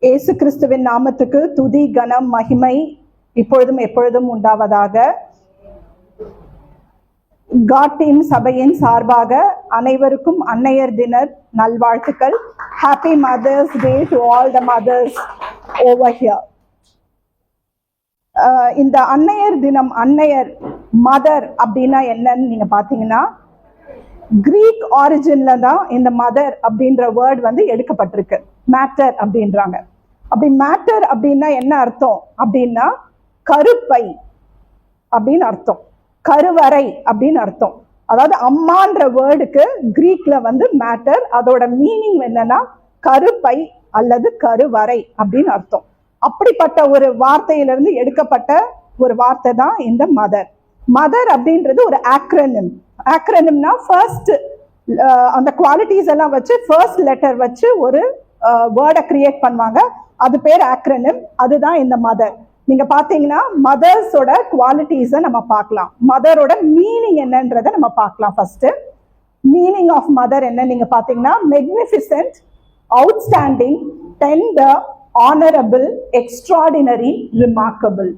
இயேசு கிறிஸ்துவின் நாமத்துக்கு துதி கனம் மகிமை இப்பொழுதும் எப்பொழுதும் உண்டாவதாக. காட் டீம் சபையின் சார்பாக அனைவருக்கும் அன்னையர் தின நல்வாழ்த்துக்கள். Happy mother's day to all the mothers over here. இந்த அன்னையர் தினம், அன்னையர் மதர் அப்படின்னா என்னன்னு நீங்க பாத்தீங்கன்னா, கிரீக் ஆரிஜின்ல தான் இந்த மதர் அப்படின்ற வேர்ட் வந்து எடுக்கப்பட்டிருக்கு. மேட்டர் அப்படின்றாங்க. அப்படி மேட்டர் அப்படின்னா என்ன அர்த்தம் அப்படின்னா, கருப்பை அப்படின்னு அர்த்தம், கருவறை அப்படின்னு அர்த்தம். அதாவது அம்மான்ற வேர்டுக்கு கிரீக்ல வந்து மேட்டர், அதோட மீனிங் என்னன்னா கருப்பை அல்லது கருவறை அப்படின்னு அர்த்தம். அப்படிப்பட்ட ஒரு வார்த்தையிலிருந்து எடுக்கப்பட்ட ஒரு வார்த்தை தான் இந்த மதர். மதர் அப்படின்றது ஒரு ஆக்ரோனிம். ஆக்ரோனிம்னா ஃபர்ஸ்ட் அந்த குவாலிட்டிஸ் எல்லாம் வச்சு ஃபர்ஸ்ட் லெட்டர் வச்சு ஒரு வேர்டை கிரியேட் பண்ணுவாங்க. அது பேர் ஆக்ரோனிம். அதுதான் இந்த மதர். நீங்க பாத்தீங்கன்னா மதர்ஸோட குவாலிட்டிஸை நம்ம பார்க்கலாம். மதரோட மீனிங் என்னன்றதை நம்ம பார்க்கலாம். ஃபர்ஸ்ட் மீனிங் ஆஃப் மதர் என்ன நீங்க பாத்தீங்கன்னா, magnificent, outstanding, tender, honourable, extraordinary, remarkable.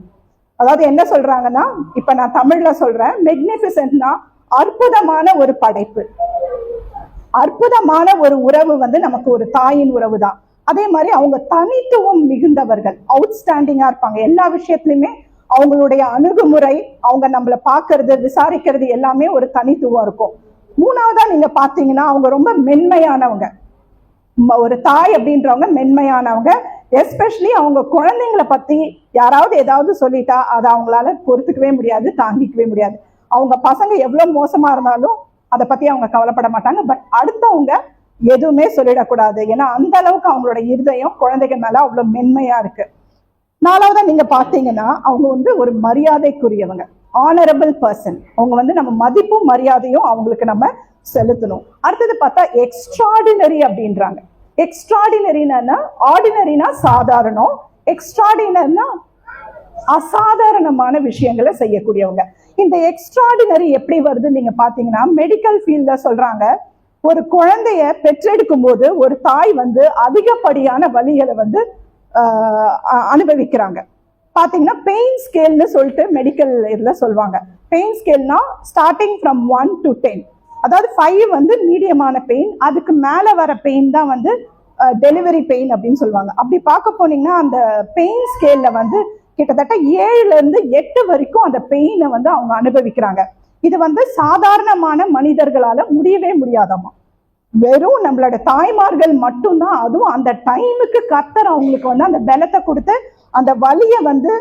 அதாவது என்ன சொல்றாங்கன்னா, இப்ப நான் தமிழ்ல சொல்றேன். மெக்னிஃபிசன்ட்னா அற்புதமான ஒரு படைப்பு, அற்புதமான ஒரு உறவு வந்து நமக்கு ஒரு தாயின் உறவு தான். அதே மாதிரி அவங்க தனித்துவம் மிகுந்தவர்கள், அவுட்ஸ்டாண்டிங்கா இருப்பாங்க. எல்லா விஷயத்திலுமே அவங்களுடைய அணுகுமுறை, அவங்க நம்மள பாக்குறது, விசாரிக்கிறது எல்லாமே ஒரு தனித்துவம் இருக்கும். மூணாவதா நீங்க பாத்தீங்கன்னா, அவங்க ரொம்ப மென்மையானவங்க. ஒரு தாய் அப்படின்றவங்க மென்மையானவங்க. எஸ்பெஷலி அவங்க குழந்தைங்களை பத்தி யாராவது ஏதாவது சொல்லிட்டா அதை அவங்களால பொறுத்துக்கவே முடியாது, தாங்கிக்கவே முடியாது. அவங்க பசங்க எவ்வளவு மோசமா இருந்தாலும் அதை பத்தி அவங்க கவலைப்பட மாட்டாங்க. பட் அடுத்தவங்க எதுவுமே சொல்லிடக்கூடாது, ஏன்னா அந்த அளவுக்கு அவங்களோட இருதயம் குழந்தைங்க மேல அவ்வளவு மென்மையா இருக்கு. நாலாவதா நீங்க பாத்தீங்கன்னா, அவங்க வந்து ஒரு மரியாதைக்குரியவங்க, ஆனரபிள் பர்சன். அவங்க வந்து நம்ம மதிப்பும் மரியாதையும் அவங்களுக்கு நம்ம செலுத்தணும். அடுத்தது பார்த்தா எக்ஸ்ட்ராடினரி அப்படின்றாங்க. எக்ஸ்ட்ராடினரினா, ஆர்டினரினா சாதாரணம், எக்ஸ்ட்ராடினரினா அசாதாரணமான விஷயங்களை செய்யக்கூடியவங்க. இந்த எக்ஸ்ட்ராடினரி எப்படி வருது நீங்க பாத்தீங்கன்னா, மெடிக்கல் ஃபீல்ட்ல சொல்றாங்க, ஒரு குழந்தைய பெற்றெடுக்கும் போது ஒரு தாய் வந்து அதிகப்படியான வலிகளை வந்து அனுபவிக்கிறாங்க. பாத்தீங்கன்னா பெயின் ஸ்கேல்னு சொல்லிட்டு மெடிக்கல் இதுல சொல்லுவாங்க. பெயின் ஸ்கேல்னா ஸ்டார்டிங் ஃப்ரம் 1 to 10. அதாவது 5 வந்து மீடியமான பெயின், அதுக்கு மேல வர பெயின் தான் வந்து டெலிவரி பெயின் அப்படின்னு சொல்லுவாங்க. அப்படி பார்க்க போனீங்கன்னா அந்த பெயின் ஸ்கேல்ல வந்து கிட்டத்தட்ட 7ல இருந்து 8 வரைக்கும் அந்த பெயினை வந்து அவங்க அனுபவிக்கிறாங்க. இது வந்து சாதாரணமான மனிதர்களால முடியவே முடியாதாமா. வெறும் நம்மளோட தாய்மார்கள் மட்டும்தான், அதுவும் அந்த டைமுக்கு கர்த்தர் அவங்களுக்கு வந்து அந்த பலத்தை கொடுத்து அந்த வலியை வந்து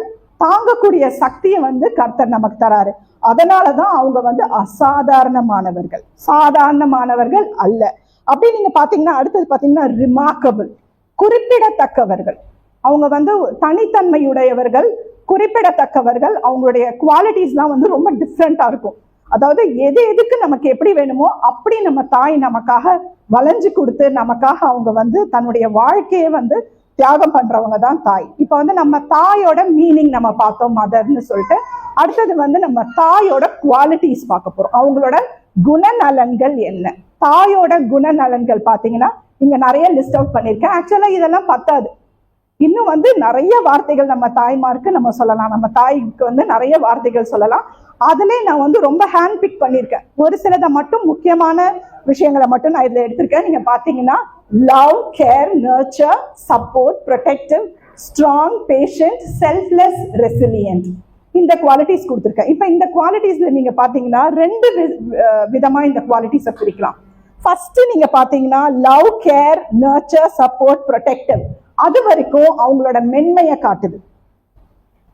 தாங்கக்கூடிய சக்தியை வந்து கர்த்தர் நமக்கு தராரு. அதனாலதான் அவங்க வந்து அசாதாரணமானவர்கள், சாதாரணமானவர்கள் அல்ல. அப்படி நீங்க பாத்தீங்கன்னா, அடுத்தது பாத்தீங்கன்னா ரிமார்க்கபிள், குறிப்பிடத்தக்கவர்கள். அவங்க வந்து தனித்தன்மையுடையவர்கள், குறிப்பிடத்தக்கவர்கள். அவங்களுடைய குவாலிட்டிஸ்லாம் வந்து ரொம்ப டிஃப்ரெண்டா இருக்கும். அதாவது எதுக்கு நமக்கு எப்படி வேணுமோ அப்படி நம்ம தாய் நமக்காக வளைஞ்சு கொடுத்து நமக்காக அவங்க வந்து தன்னுடைய வாழ்க்கையை வந்து தியாகம் பண்றவங்க தான் தாய். இப்ப வந்து நம்ம தாயோட மீனிங் நம்ம பார்த்தோம், மதர்ன்னு சொல்லிட்டு. அடுத்தது வந்து நம்ம தாயோட குவாலிட்டிஸ் பார்க்க போறோம். அவங்களோட குணநலன்கள் என்ன? தாயோட குணநலன்கள் பாத்தீங்கன்னா இங்க நிறைய லிஸ்ட் அவுட் பண்ணிருக்கேன். ஆக்சுவலா இதெல்லாம் பத்தாது, இன்னும் வந்து நிறைய வார்த்தைகள் நம்ம தாய்மாருக்கு நம்ம சொல்லலாம். நம்ம தாய்க்கு வந்து நிறைய வார்த்தைகள் சொல்லலாம். அதுல நான் வந்து ரொம்ப ஹேண்ட் பிக் பண்ணிருக்கேன். ஒரு சிலதை மட்டும், முக்கியமான விஷயங்களை மட்டும் நான் இதுல எடுத்திருக்கேன். நீங்க பாத்தீங்கன்னா, love, care, nurture, support, protective, strong, patient, selfless, resilient. இந்த குவாலிட்டிஸ் கொடுத்துருக்கேன். இப்ப இந்த குவாலிட்டிஸ்ல நீங்க பாத்தீங்கன்னா 2 விதமா இந்த குவாலிட்டிஸை பிரிக்கலாம். ஃபர்ஸ்ட் நீங்க பாத்தீங்கன்னா, love, care, nurture, support, protective, அது வரைக்கும் அவங்களோட மென்மையை காட்டுது.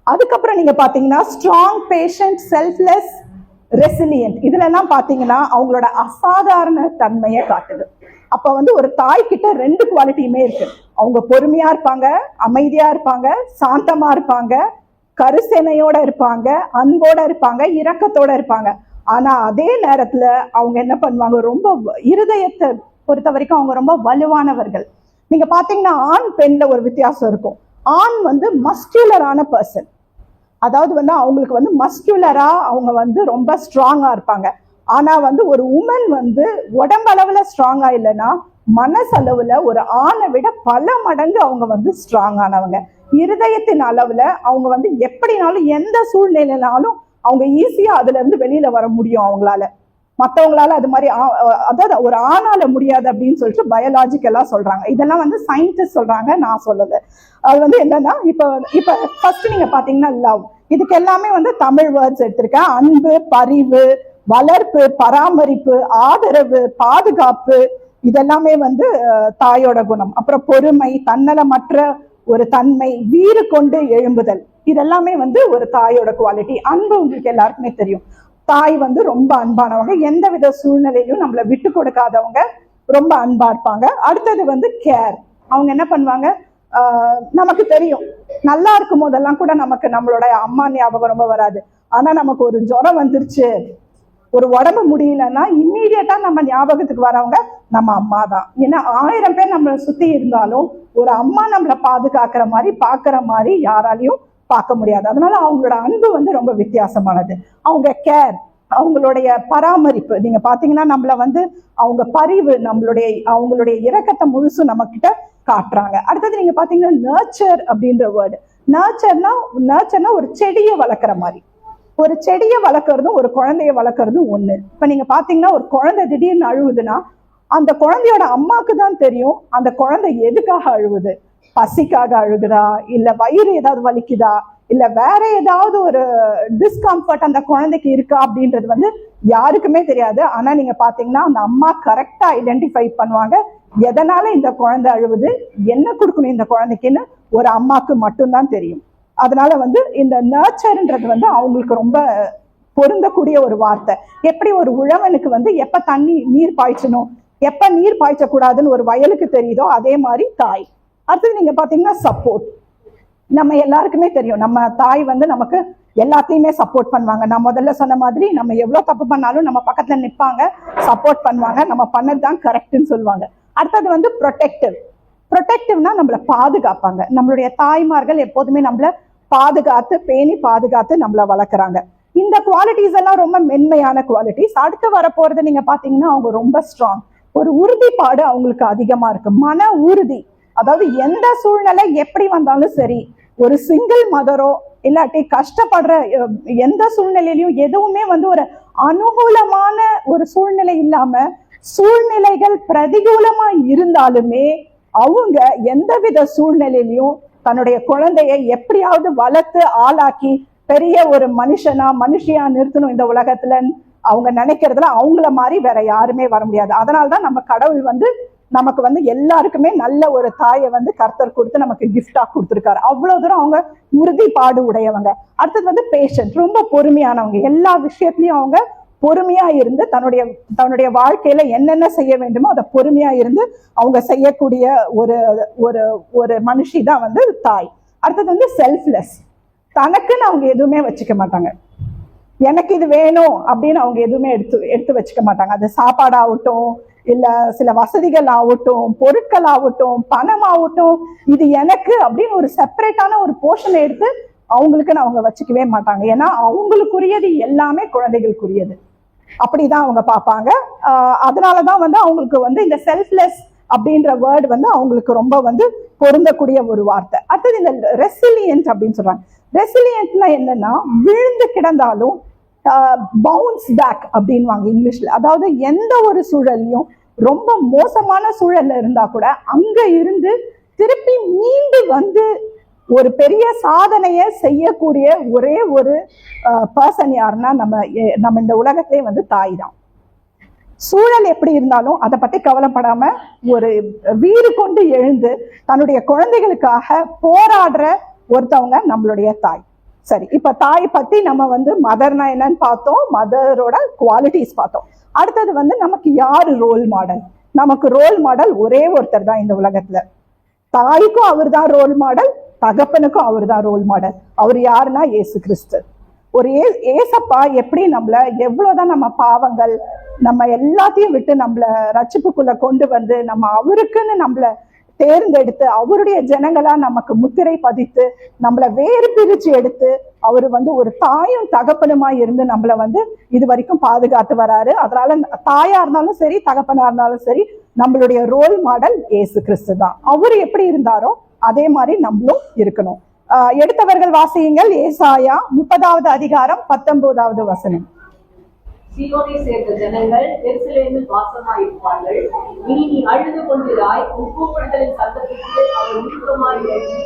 அதுக்கப்புறம் நீங்க பாத்தீங்கன்னா ஸ்ட்ராங், பேஷண்ட், செல்ஃப்லெஸ், ரெசிலியன்ட், இதுல எல்லாம் பாத்தீங்கன்னா அவங்களோட அசாதாரண தன்மையை காட்டுது. அப்ப வந்து ஒரு தாய் கிட்ட 2 குவாலிட்டியுமே இருக்கு. அவங்க பொறுமையா இருப்பாங்க, அமைதியா இருப்பாங்க, சாந்தமா இருப்பாங்க, கருசேனையோட இருப்பாங்க, அன்போட இருப்பாங்க, இரக்கத்தோட இருப்பாங்க. ஆனா அதே நேரத்துல அவங்க என்ன பண்ணுவாங்க, ரொம்ப இருதயத்தை பொறுத்த வரைக்கும் அவங்க ரொம்ப வலுவானவர்கள். நீங்க பாத்தீங்கன்னா ஆண் பெண்ல ஒரு வித்தியாசம் இருக்கும். ஆண் வந்து மஸ்குலரான பர்சன், அதாவது வந்து அவங்களுக்கு வந்து மஸ்குலரா அவங்க வந்து ரொம்ப ஸ்ட்ராங்கா இருப்பாங்க. ஆனா வந்து ஒரு உமன் வந்து உடம்பளவுல ஸ்ட்ராங்கா இல்லைன்னா மனசளவுல ஒரு ஆணை விட பல மடங்கு அவங்க வந்து ஸ்ட்ராங் ஆனவங்க. இருதயத்தின் அளவுல அவங்க வந்து எப்படினாலும் எந்த சூழ்நிலையினாலும் அவங்க ஈஸியா அதுல இருந்து வெளியில வர முடியும் அவங்களால. மற்றவங்களால அது மாதிரி அதாவது ஒரு ஆணால முடியாது அப்படின்னு சொல்லிட்டு பயாலாஜிக்கலா சொல்றாங்க. இதெல்லாம் வந்து சயின்டிஸ்ட் சொல்றாங்க, நான் சொல்லல. அது வந்து என்னன்னா, இப்ப ஃபர்ஸ்ட் நீங்க பாத்தீங்கன்னா லவ், இதுக்கு எல்லாமே வந்து தமிழ் வேர்ட்ஸ் எடுத்திருக்கேன். அன்பு, பரிவு, வளர்ப்பு, பராமரிப்பு, ஆதரவு, பாதுகாப்பு, இதெல்லாமே வந்து தாயோட குணம். அப்புறம் பொறுமை, தன்னலமற்ற ஒரு தன்மை, வீறு கொண்டு எழும்புதல், இதெல்லாமே வந்து ஒரு தாயோட குவாலிட்டி. அன்பு உங்களுக்கு எல்லாருக்குமே தெரியும். தாய் வந்து ரொம்ப அன்பானவங்க, எந்த வித சூழ்நிலையிலும் நம்மளை விட்டு கொடுக்காதவங்க, ரொம்ப அன்பா இருப்பாங்க. அடுத்தது வந்து கேர். அவங்க என்ன பண்ணுவாங்க, நமக்கு தெரியும் நல்லா இருக்கும் போதெல்லாம் கூட நமக்கு நம்மளோட அம்மா ஞாபகம் ரொம்ப வராது. ஆனா நமக்கு ஒரு ஜுரம் வந்துருச்சு, ஒரு உடம்பு முடியலன்னா இம்மீடியட்டா நம்ம ஞாபகத்துக்கு வரவங்க நம்ம அம்மா தான். ஏன்னா 1000 பேர் நம்மளை சுத்தி இருந்தாலும் ஒரு அம்மா நம்மளை பாதுகாக்கிற மாதிரி பாக்குற மாதிரி யாராலையும் பார்க்க முடியாது. அதனால அவங்களோட அன்பு வந்து ரொம்ப வித்தியாசமானது. அவங்க கேர், அவங்களுடைய பராமரிப்பு, நீங்க பாத்தீங்கன்னா நம்மள வந்து அவங்க பரிவு, அவங்களுடைய இரக்கத்தை முழுசும் நம்ம கிட்ட காட்டுறாங்க. அடுத்தது நீங்க பாத்தீங்கன்னா நர்ச்சர் அப்படின்ற வேர்டு. நர்ச்சர்னா ஒரு செடியை வளர்க்குற மாதிரி. ஒரு செடியை வளர்க்கறதும் ஒரு குழந்தைய வளர்க்கறதும் ஒண்ணு. இப்ப நீங்க பாத்தீங்கன்னா ஒரு குழந்தை திடீர்னு அழுவுதுன்னா அந்த குழந்தையோட அம்மாக்கு தான் தெரியும் அந்த குழந்தை எதுக்காக அழுவுது. பசிக்காக அழுகுதா, இல்ல வயிறு ஏதாவது வலிக்குதா, இல்ல வேற ஏதாவது ஒரு டிஸ்கம்ஃபர்ட் அந்த குழந்தைக்கு இருக்கா அப்படின்றது வந்து யாருக்குமே தெரியாது. ஆனா நீங்க பாத்தீங்கன்னா அந்த அம்மா கரெக்டா ஐடென்டிஃபை பண்ணுவாங்க, எதனால இந்த குழந்தை அழுவுது, என்ன கொடுக்கணும் இந்த குழந்தைக்குன்னு ஒரு அம்மாக்கு மட்டும்தான் தெரியும். அதனால வந்து இந்த நர்ச்சர்ன்றது வந்து அவங்களுக்கு ரொம்ப பொருந்தக்கூடிய ஒரு வார்த்தை. எப்படி ஒரு உழவனுக்கு வந்து எப்ப நீர் பாய்ச்சணும், எப்ப நீர் பாய்ச்சக்கூடாதுன்னு ஒரு வயலுக்கு தெரியுதோ, அதே மாதிரி தாய். அடுத்தது நீங்க பாத்தீங்கன்னா சப்போர்ட். நம்ம எல்லாருக்குமே தெரியும் நம்ம தாய் வந்து நமக்கு எல்லாத்தையுமே சப்போர்ட் பண்ணுவாங்க. நான் முதல்ல சொன்ன மாதிரி நம்ம எவ்வளவு தப்பு பண்ணாலும் நம்ம பக்கத்துல நிற்பாங்க, சப்போர்ட் பண்ணுவாங்க, நம்ம பண்ணதுதான் கரெக்ட்னு சொல்லுவாங்க. அடுத்தது வந்து ப்ரொடெக்டிவ்னா நம்மளை பாதுகாப்பாங்க. நம்மளுடைய தாய்மார்கள் எப்போதுமே நம்மள பேணி பாதுகாத்து நம்மளை வளர்க்குறாங்க. இந்த குவாலிட்டிஸ் எல்லாம் ரொம்ப மென்மையான குவாலிட்டிஸ். அடுத்து வரப்போறது நீங்க பாத்தீங்கன்னா அவங்க ரொம்ப ஸ்ட்ராங். ஒரு உறுதிப்பாடு அவங்களுக்கு அதிகமா இருக்கு, மன உறுதி. அதாவது எந்த சூழ்நிலை எப்படி வந்தாலும் சரி, ஒரு சிங்கிள் மதரோ இல்லாட்டி கஷ்டப்படுற எந்த சூழ்நிலையிலையும் எதுவுமே வந்து ஒரு அனுகூலமான ஒரு சூழ்நிலை இல்லாம, சூழ்நிலைகள் பிரதிகூலமா இருந்தாலுமே அவங்க எந்தவித சூழ்நிலையிலையும் தன்னுடைய குழந்தைய எப்படியாவது வளர்த்து ஆளாக்கி பெரிய ஒரு மனுஷியா நிறுத்தணும் இந்த உலகத்துல அவங்க நினைக்கிறதுல அவங்கள மாதிரி வேற யாருமே வர முடியாது. அதனால்தான் நம்ம கடவுள் வந்து நமக்கு வந்து எல்லாருக்குமே நல்ல ஒரு தாயை வந்து கர்த்தர் கொடுத்து நமக்கு கிஃப்டா கொடுத்துருக்காரு. அவ்வளவு தூரம் அவங்க உறுதிப்பாடு உடையவங்க. அடுத்தது வந்து பேஷண்ட், ரொம்ப பொறுமையானவங்க. எல்லா விஷயத்திலயும் அவங்க பொறுமையா இருந்து தன்னுடைய வாழ்க்கையில என்னென்ன செய்ய வேண்டுமோ அதை பொறுமையா இருந்து அவங்க செய்யக்கூடிய ஒரு ஒரு ஒரு மனுஷி தான் வந்து தாய். அடுத்தது வந்து செல்ஃப்லெஸ். தனக்குன்னு அவங்க எதுவுமே வச்சுக்க மாட்டாங்க. எனக்கு இது வேணும் அப்படின்னு அவங்க எதுவுமே எடுத்து வச்சுக்க மாட்டாங்க. அது சாப்பாடாகட்டும், இல்ல சில வசதிகள் ஆகட்டும், பொருட்கள் ஆகட்டும், பணம் ஆகட்டும், இது எனக்கு அப்படின்னு ஒரு செப்பரேட்டான ஒரு போர்ஷனை எடுத்து அவங்களுக்குன்னு அவங்க வச்சுக்கவே மாட்டாங்க. ஏன்னா அவங்களுக்குரியது எல்லாமே குழந்தைகளுக்குரியது, அப்படிதான் அவங்க பார்ப்பாங்க. அதனாலதான் வந்து அவங்களுக்கு வந்து இந்த செல்ஃப்லெஸ் அப்படின்ற வேர்டு வந்து அவங்களுக்கு ரொம்ப வந்து பொருந்தக்கூடிய ஒரு வார்த்தை. அடுத்தது இந்த ரெசிலியன்ட் அப்படின்னு சொல்றாங்க. ரெசிலியன்ட்னா என்னன்னா, விழுந்து கிடந்தாலும் பவுன்ஸ் பேக் அப்படின்வாங்க இங்கிலீஷ்ல. அதாவது எந்த ஒரு சூழல்லையும் ரொம்ப மோசமான சூழல்ல இருந்தா கூட அங்க இருந்து திருப்பி மீண்டு வந்து ஒரு பெரிய சாதனைய செய்யக்கூடிய ஒரே ஒரு பர்சன் யாருன்னா நம்ம இந்த உலகத்திலே வந்து தாய் தான். சூழல் எப்படி இருந்தாலும் அதை பத்தி கவலைப்படாம ஒரு வீறு கொண்டு எழுந்து தன்னுடைய குழந்தைகளுக்காக போராடுற ஒருத்தவங்க நம்மளுடைய தாய். சரி, இப்ப தாய் பத்தி நம்ம வந்து மதர்னா என்னன்னு பார்த்தோம், மதரோட குவாலிட்டிஸ் பார்த்தோம். அடுத்தது வந்து நமக்கு யாரு ரோல் மாடல்? நமக்கு ரோல் மாடல் ஒரே ஒருத்தர் தான் இந்த உலகத்துல. தாய்க்கும் அவர் தான் ரோல் மாடல், தகப்பனுக்கும் அவர் தான் ரோல் மாடல். அவர் யாருன்னா இயேசு கிறிஸ்து. ஒரு ஏசப்பா எப்படி நம்மள எவ்வளவுதான் நம்ம பாவங்கள் நம்ம எல்லாத்தையும் விட்டு நம்மள ரட்சிப்புக்குள்ள கொண்டு வந்து நம்ம அவருக்குன்னு நம்மள தேர்ந்தெடுத்து அவருடைய ஜனங்களா நமக்கு முத்திரை பதித்து நம்மளை வேறு பிரிச்சு எடுத்து அவரு வந்து ஒரு தாயும் தகப்பனுமா இருந்து நம்மளை வந்து இது வரைக்கும் பாதுகாத்து வராரு. அதனால தாயா இருந்தாலும் சரி, தகப்பனா இருந்தாலும் சரி, நம்மளுடைய ரோல் மாடல் இயேசு கிறிஸ்து தான். அவர் எப்படி இருந்தாரோ அதே மாதிரி நம்மளும் இருக்கணும். எடுத்தவர்கள் வாசியுங்கள். ஏசாயா 30வது அதிகாரம் 19வது வசனம். சீயோனை சேர்ந்த ஜனங்கள் எருசலேமில் வாசமாயிருப்பார்கள். இனி நீ அழுது கொண்டிராய், உன் கூப்பிடுதலின் சத்தத்திற்கு அவர் உருக்கமாய் இறங்கி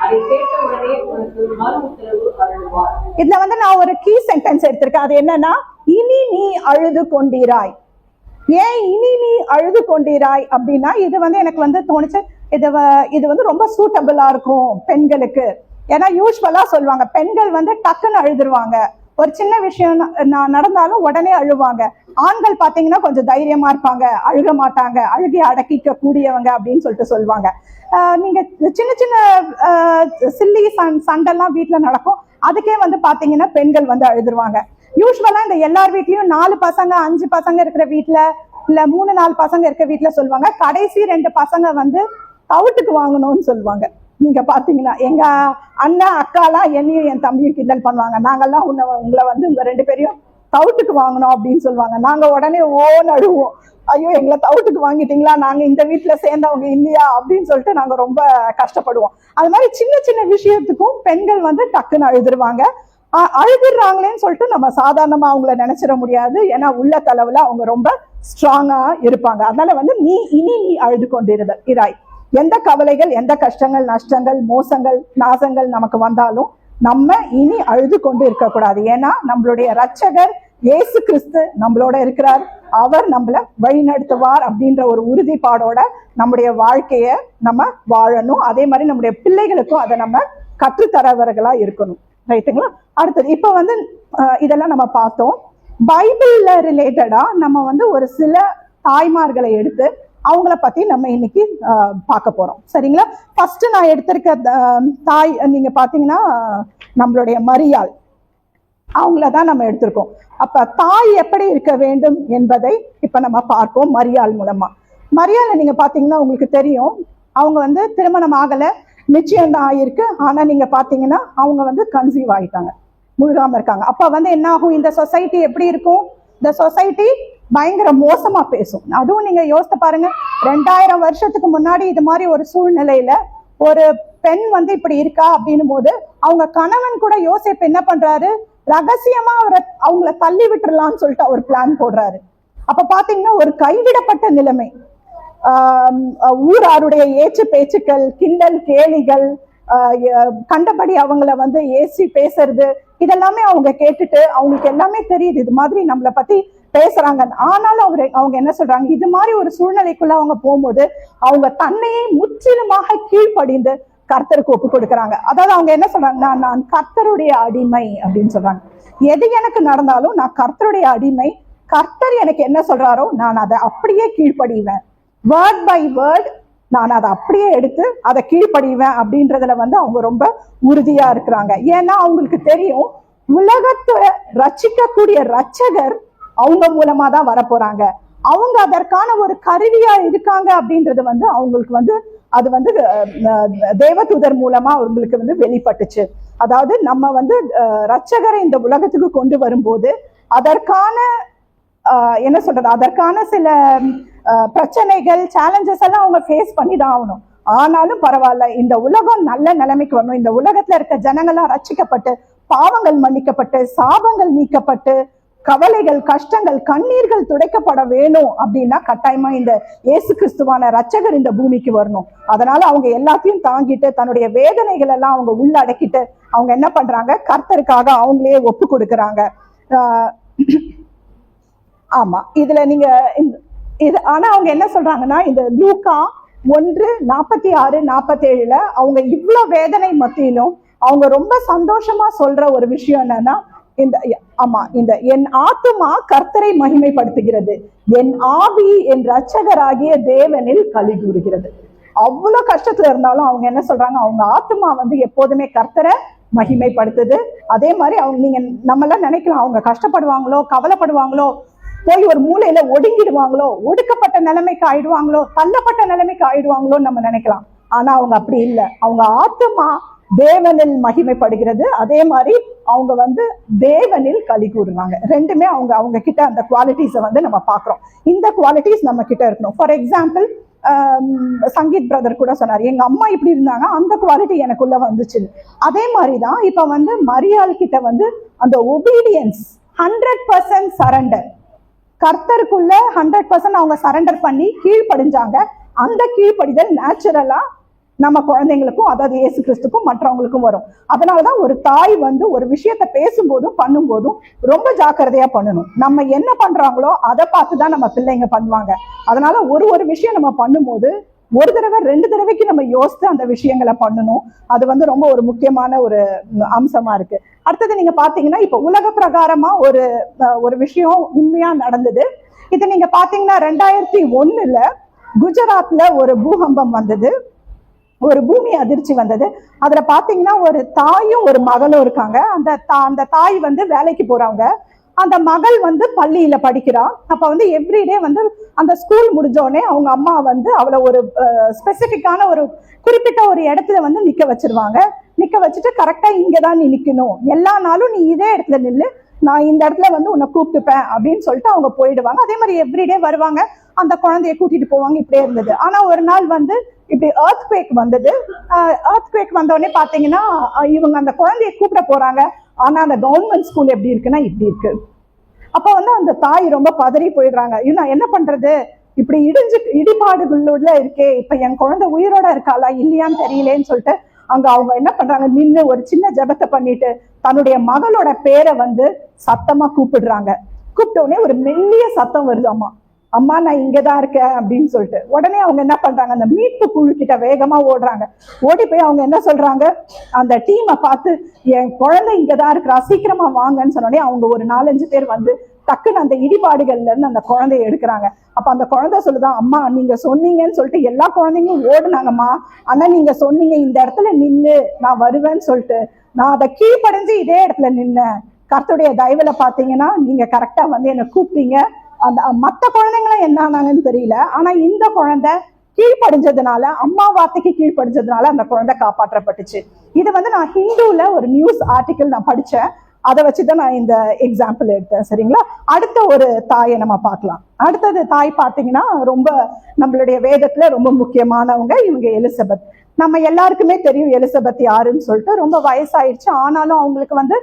அதை கேட்ட உடனே உனக்கு மறு உத்தரவு அருள்வார். இதுல வந்து நான் ஒரு கீ சென்டென்ஸ் எடுத்திருக்கேன். அது என்னன்னா, இனி நீ அழுது கொண்டிராய். ஏன் இனி நீ அழுது கொண்டிராய் அப்படின்னா, இது வந்து எனக்கு வந்து தோணுச்சு, இது வந்து ரொம்ப சூட்டபிளா இருக்கும் பெண்களுக்கு. ஏன்னா யூஸ்வலா சொல்லுவாங்க, பெண்கள் வந்து டக்குன்னு அழுதுருவாங்க, ஒரு சின்ன விஷயம் நடந்தாலும் உடனே அழுவாங்க. ஆண்கள் பாத்தீங்கன்னா கொஞ்சம் தைரியமா இருப்பாங்க, அழுக மாட்டாங்க, அழுகி அடக்கிக்க கூடியவங்க அப்படின்னு சொல்லிட்டு சொல்லுவாங்க. நீங்க சின்ன சின்ன சில்லி சண்டெல்லாம் வீட்டுல நடக்கும், அதுக்கே வந்து பாத்தீங்கன்னா பெண்கள் வந்து அழுதுருவாங்க. யூஸ்வலா இந்த எல்லார் வீட்லயும் 4 பசங்க 5 பசங்க இருக்கிற வீட்டுல, இல்ல 3-4 பசங்க இருக்க வீட்டுல சொல்லுவாங்க, கடைசி 2 பசங்க வந்து தவிட்டுக்கு வாங்கணும்னு சொல்லுவாங்க. நீங்க பாத்தீங்கன்னா எங்க அண்ணன் அக்காலாம் என்னையும் என் தம்பியும் கிண்டல் பண்ணுவாங்க, நாங்கெல்லாம் உங்களை வந்து உங்க 2 பேரையும் தவிட்டுக்கு வாங்கணும் அப்படின்னு சொல்லுவாங்க. நாங்க உடனே ஓன்னு அழுவோம், ஐயோ எங்களை தவிட்டுக்கு வாங்கிட்டீங்களா, நாங்க இந்த வீட்டுல சேர்ந்தவங்க இல்லையா அப்படின்னு சொல்லிட்டு நாங்க ரொம்ப கஷ்டப்படுவோம். அது மாதிரி சின்ன சின்ன விஷயத்துக்கும் பெண்கள் வந்து டக்குன்னு அழுதுருவாங்க. அழுதுறாங்களேன்னு சொல்லிட்டு நம்ம சாதாரணமா அவங்கள நினைச்சிட முடியாது. ஏன்னா உள்ள தளவுல அவங்க ரொம்ப ஸ்ட்ராங்கா இருப்பாங்க. அதனால வந்து இனி நீ அழுது கொண்டிராய். எந்த கவலைகள், எந்த கஷ்டங்கள், நஷ்டங்கள், மோசங்கள், நாசங்கள் நமக்கு வந்தாலும் நம்ம இனி அழுது கொண்டு இருக்கக்கூடாது. ஏன்னா நம்மளுடைய இரட்சகர் இயேசு கிறிஸ்து நம்மளோட இருக்கிறார், அவர் நம்மளை வழிநடத்துவார் அப்படின்ற ஒரு உறுதிப்பாடோட நம்முடைய வாழ்க்கைய நம்ம வாழணும். அதே மாதிரி நம்முடைய பிள்ளைகளுக்கும் அதை நம்ம கற்றுத்தரவர்களா இருக்கணும். ரைட்டுங்களா? அடுத்தது இப்ப வந்து இதெல்லாம் நம்ம பார்த்தோம். பைபிள்ல ரிலேட்டடா நம்ம வந்து ஒரு சில தாய்மார்களை எடுத்து அவங்கள பத்தி நம்ம இன்னைக்கு பார்க்க போறோம். சரிங்களா? ஃபர்ஸ்ட் நான் எடுத்திருக்க தாய் நீங்க பாத்தீங்கன்னா நம்மளுடைய மரியாள், அவங்களதான் நம்ம எடுத்திருக்கோம். அப்ப தாய் எப்படி இருக்க வேண்டும் என்பதை இப்ப நம்ம பார்ப்போம் மரியாள் மூலமா. மரியாளை நீங்க பாத்தீங்கன்னா உங்களுக்கு தெரியும், அவங்க வந்து திருமணம் ஆகல, நிச்சயம் தான் ஆயிருக்கு. ஆனா நீங்க பாத்தீங்கன்னா அவங்க வந்து கன்சீவ் ஆயிட்டாங்க, முழுகாம இருக்காங்க. அப்ப வந்து என்ன ஆகும், இந்த சொசைட்டி எப்படி இருக்கும்? இந்த சொசைட்டி பயங்கர மோசமா பேசும். அதுவும் நீங்க யோசித்து பாருங்க, 2000 வருஷத்துக்கு முன்னாடி இது மாதிரி ஒரு சூழ்நிலையில ஒரு பெண் வந்து இப்படி இருக்கா அப்படின்னும் போது அவங்க கணவன் கூட யோசிப்பு என்ன பண்றாரு, ரகசியமா அவங்கள தள்ளி விட்டுறலாம்னு சொல்லிட்டு அவர் பிளான் போடுறாரு. அப்ப பாத்தீங்கன்னா ஒரு கைவிடப்பட்ட நிலைமை, ஊராருடைய ஏச்சு பேச்சுக்கள், கிண்டல் கேலிகள், கண்டபடி அவங்கள வந்து ஏசி பேசுறது, இதெல்லாமே அவங்க கேட்டுட்டு அவங்களுக்கு எல்லாமே தெரியுது இது மாதிரி நம்மளை பத்தி பேசுறாங்க. ஆனாலும் அவங்க என்ன சொல்றாங்க, இது மாதிரி ஒரு சூழ்நிலைக்குள்ள அவங்க போகும்போது அவங்க தன்னையே முற்றிலுமாக கீழ்ப்படிந்து கர்த்தருக்கு ஒப்பு கொடுக்குறாங்க. அதாவது அவங்க என்ன சொல்றாங்கன்னா, நான் கர்த்தருடைய அடிமை அப்படின்னு சொல்றாங்க. எது எனக்கு நடந்தாலும் நான் கர்த்தருடைய அடிமை, கர்த்தர் எனக்கு என்ன சொல்றாரோ நான் அதை அப்படியே கீழ்ப்படிவேன், வேர்ட் பை வேர்ட் நான் அதை அப்படியே எடுத்து அதை கீழ்ப்படிவேன் அப்படின்றதுல வந்து அவங்க ரொம்ப உறுதியா இருக்கிறாங்க. ஏன்னா அவங்களுக்கு தெரியும், உலகத்தை ரட்சிக்கக்கூடிய ரட்சகர் அவங்க மூலமா தான் வரப்போறாங்க, அவங்க அதற்கான ஒரு கருவியா இருக்காங்க அப்படின்றது வந்து அவங்களுக்கு வந்து அது வந்து தேவதூதர் மூலமா அவங்களுக்கு வந்து வெளிப்பட்டுச்சு. அதாவது நம்ம வந்து ரட்சகரை இந்த உலகத்துக்கு கொண்டு வரும்போது அதற்கான என்ன சொல்றது, அதற்கான சில பிரச்சனைகள், சேலஞ்சஸ் எல்லாம் அவங்க ஃபேஸ் பண்ணி தான் ஆகணும். ஆனாலும் பரவாயில்ல, இந்த உலகம் நல்ல நிலைமைக்கு வரணும், இந்த உலகத்துல இருக்க ஜனங்கள்லாம் ரட்சிக்கப்பட்டு, பாவங்கள் மன்னிக்கப்பட்டு, சாபங்கள் நீக்கப்பட்டு, கவலைகள், கஷ்டங்கள், கண்ணீர்கள் துடைக்கப்பட வேணும் அப்படின்னா கட்டாயமா இந்த இயேசு கிறிஸ்துவான ரட்சகர் இந்த பூமிக்கு வரணும். அதனால அவங்க எல்லாத்தையும் தாங்கிட்டு தன்னுடைய வேதனைகள் எல்லாம் அவங்க உள்ள அடக்கிட்டு அவங்க என்ன பண்றாங்க, கர்த்தருக்காக அவங்களே ஒப்பு கொடுக்கறாங்க. ஆமா, இதுல நீங்க இது ஆனா அவங்க என்ன சொல்றாங்கன்னா, இந்த லூக்கா 1:46-47 அவங்க இவ்வளவு வேதனை மத்தியிலும் அவங்க ரொம்ப சந்தோஷமா சொல்ற ஒரு விஷயம் என்னன்னா, இந்த என் ஆத்துமா கர்த்தரை மகிமைப்படுத்துகிறது, என் ஆவி என் இரட்சகராகிய தேவனில் களி கூறுகிறது. அவ்வளவு கஷ்டத்துல இருந்தாலும் அவங்க என்ன சொல்றாங்க, அவங்க ஆத்துமா வந்து எப்போதுமே கர்த்தரை மகிமைப்படுத்துது. அதே மாதிரி அவங்க நீங்க நம்ம எல்லாம் நினைக்கலாம், அவங்க கஷ்டப்படுவாங்களோ, கவலைப்படுவாங்களோ, போய் ஒரு மூலையில ஒடுங்கிடுவாங்களோ, ஒடுக்கப்பட்ட நிலைமைக்கு ஆயிடுவாங்களோ, தள்ளப்பட்ட நிலைமைக்கு ஆயிடுவாங்களோன்னு நம்ம நினைக்கலாம். ஆனா அவங்க அப்படி இல்லை. அவங்க ஆத்துமா தேவனில் மகிமைப்படுகிறது, அதே மாதிரி அவங்க வந்து தேவனில் களி கூறுறாங்க. ரெண்டுமே அவங்க கிட்ட அந்த குவாலிட்டிஸை வந்து நம்ம பார்க்குறோம். இந்த குவாலிட்டிஸ் நம்ம கிட்ட இருக்கணும். ஃபார் எக்ஸாம்பிள், சங்கீத் பிரதர் கூட சொன்னார், எங்க அம்மா இப்படி இருந்தாங்க, அந்த குவாலிட்டி எனக்குள்ள வந்துச்சு. அதே மாதிரிதான் இப்ப வந்து மரியாள் கிட்ட வந்து அந்த ஒபீடியன்ஸ், 100% சரண்டர், கர்த்தருக்குள்ள 100% அவங்க சரண்டர் பண்ணி கீழ்ப்படிஞ்சாங்க. அந்த கீழ்ப்படிதல் நேச்சுரலா நம்ம குழந்தைங்களுக்கும், அதாவது இயேசு கிறிஸ்துக்கும் மற்றவங்களுக்கும் வரும். அதனாலதான் ஒரு தாய் வந்து ஒரு விஷயத்த பேசும்போதும் பண்ணும்போதும் ரொம்ப ஜாக்கிரதையா பண்ணணும். நம்ம என்ன பண்றாங்களோ அதை பார்த்துதான் நம்ம பிள்ளைங்க பண்ணுவாங்க. அதனால ஒரு விஷயம் நம்ம பண்ணும்போது ஒரு தடவை 2 தடவைக்கு நம்ம யோசித்து அந்த விஷயங்களை பண்ணணும். அது வந்து ரொம்ப ஒரு முக்கியமான ஒரு அம்சமா இருக்கு. அடுத்தது நீங்க பாத்தீங்கன்னா, இப்ப உலக பிரகாரமா ஒரு விஷயம் உண்மையா நடந்தது. இது நீங்க பாத்தீங்கன்னா 2001 குஜராத்ல ஒரு பூகம்பம் வந்தது, ஒரு பூமி அதிர்ச்சி வந்தது. அதுல பாத்தீங்கன்னா ஒரு தாயும் ஒரு மகளும் இருக்காங்க. அந்த தாய் வந்து வேலைக்கு போறாங்க, அந்த மகள் வந்து பள்ளியில படிக்கிறா. அப்ப வந்து எவ்ரிடே வந்து அந்த ஸ்கூல் முடிஞ்சோடனே அவங்க அம்மா வந்து அவளை ஒரு ஸ்பெசிபிக்கான ஒரு குறிப்பிட்ட ஒரு இடத்துல வந்து நிக்க வச்சிருவாங்க. நிக்க வச்சுட்டு கரெக்டா இங்கதான் நீ நிக்கணும், எல்லா நாளும் நீ இதே இடத்துல நில்லு, நான் இந்த இடத்துல வந்து உன்னை கூப்பிட்டுப்பேன் அப்படின்னு சொல்லிட்டு அவங்க போயிடுவாங்க. அதே மாதிரி எவ்ரிடே வருவாங்க, அந்த குழந்தைய கூட்டிட்டு போவாங்க. இப்படியே இருந்தது. ஆனா ஒரு நாள் வந்து இப்படி earthquake வந்தது. earthquake வந்தோடனே பாத்தீங்கன்னா இவங்க அந்த குழந்தைய கூப்பிட போறாங்க. ஆனா அந்த கவர்மெண்ட் ஸ்கூல் எப்படி இருக்குன்னா இப்படி இருக்கு. அப்ப வந்து அந்த தாய் ரொம்ப பதறி போயிடுறாங்க. நான் என்ன பண்றது, இப்படி இடிபாடுகளுள்ள இருக்கே, இப்ப என் குழந்தை உயிரோட இருக்காளா இல்லையான்னு தெரியலேன்னு சொல்லிட்டு அவங்க என்ன பண்றாங்க, நின்று ஒரு சின்ன ஜெபத்தை பண்ணிட்டு தன்னுடைய மகளோட பேரை வந்து சத்தமா கூப்பிடுறாங்க. கூப்பிட்ட உடனே ஒரு மெல்லிய சத்தம் வருது, அம்மா அம்மா நான் இங்கதான் இருக்கேன் அப்படின்னு சொல்லிட்டு. உடனே அவங்க என்ன பண்றாங்க, அந்த மீட்பு குழு கிட்ட வேகமா ஓடுறாங்க. ஓடி போய் அவங்க என்ன சொல்றாங்க, அந்த டீமை பார்த்து என் குழந்தை இங்கதான் இருக்கிறா, சீக்கிரமா வாங்கன்னு சொன்னோடனே அவங்க ஒரு 4-5 பேர் வந்து டக்குன்னு அந்த இடிபாடுகள்ல இருந்து அந்த குழந்தைய எடுக்கிறாங்க. அப்ப அந்த குழந்தை சொல்லுதான், அம்மா நீங்க சொன்னீங்கன்னு சொல்லிட்டு எல்லா குழந்தைங்களும் ஓடுனாங்கம்மா, ஆனா நீங்க சொன்னீங்க இந்த இடத்துல நின்னு நான் வருவேன்னு சொல்லிட்டு, நான் அதை கீழ்ப்படைஞ்சு இதே இடத்துல நின்னேன். கர்த்தருடைய தயவுல பாத்தீங்கன்னா நீங்க கரெக்டா வந்து என்னை கூப்பிட்டீங்க. அந்த மற்ற குழந்தைங்களும் என்ன ஆனாங்கன்னு தெரியல, ஆனா இந்த குழந்தை கீழ்ப்படிஞ்சதுனால, அம்மா வார்த்தைக்கு கீழ்ப்படிஞ்சதுனால அந்த குழந்தை காப்பாற்றப்பட்டுச்சு. இது வந்து நான் ஹிந்துல ஒரு நியூஸ் ஆர்டிக்கல் நான் படிச்சேன், அதை வச்சுதான் நான் இந்த எக்ஸாம்பிள் எடுத்தேன். சரிங்களா? அடுத்த ஒரு தாயை நம்ம பார்க்கலாம். அடுத்தது தாய் பார்த்தீங்கன்னா ரொம்ப நம்மளுடைய வேதத்துல ரொம்ப முக்கியமானவங்க, இவங்க எலிசபெத். நம்ம எல்லாருக்குமே தெரியும் எலிசபெத் யாருன்னு சொல்லிட்டு. ரொம்ப வயசாயிடுச்சு, ஆனாலும் அவங்களுக்கு வந்து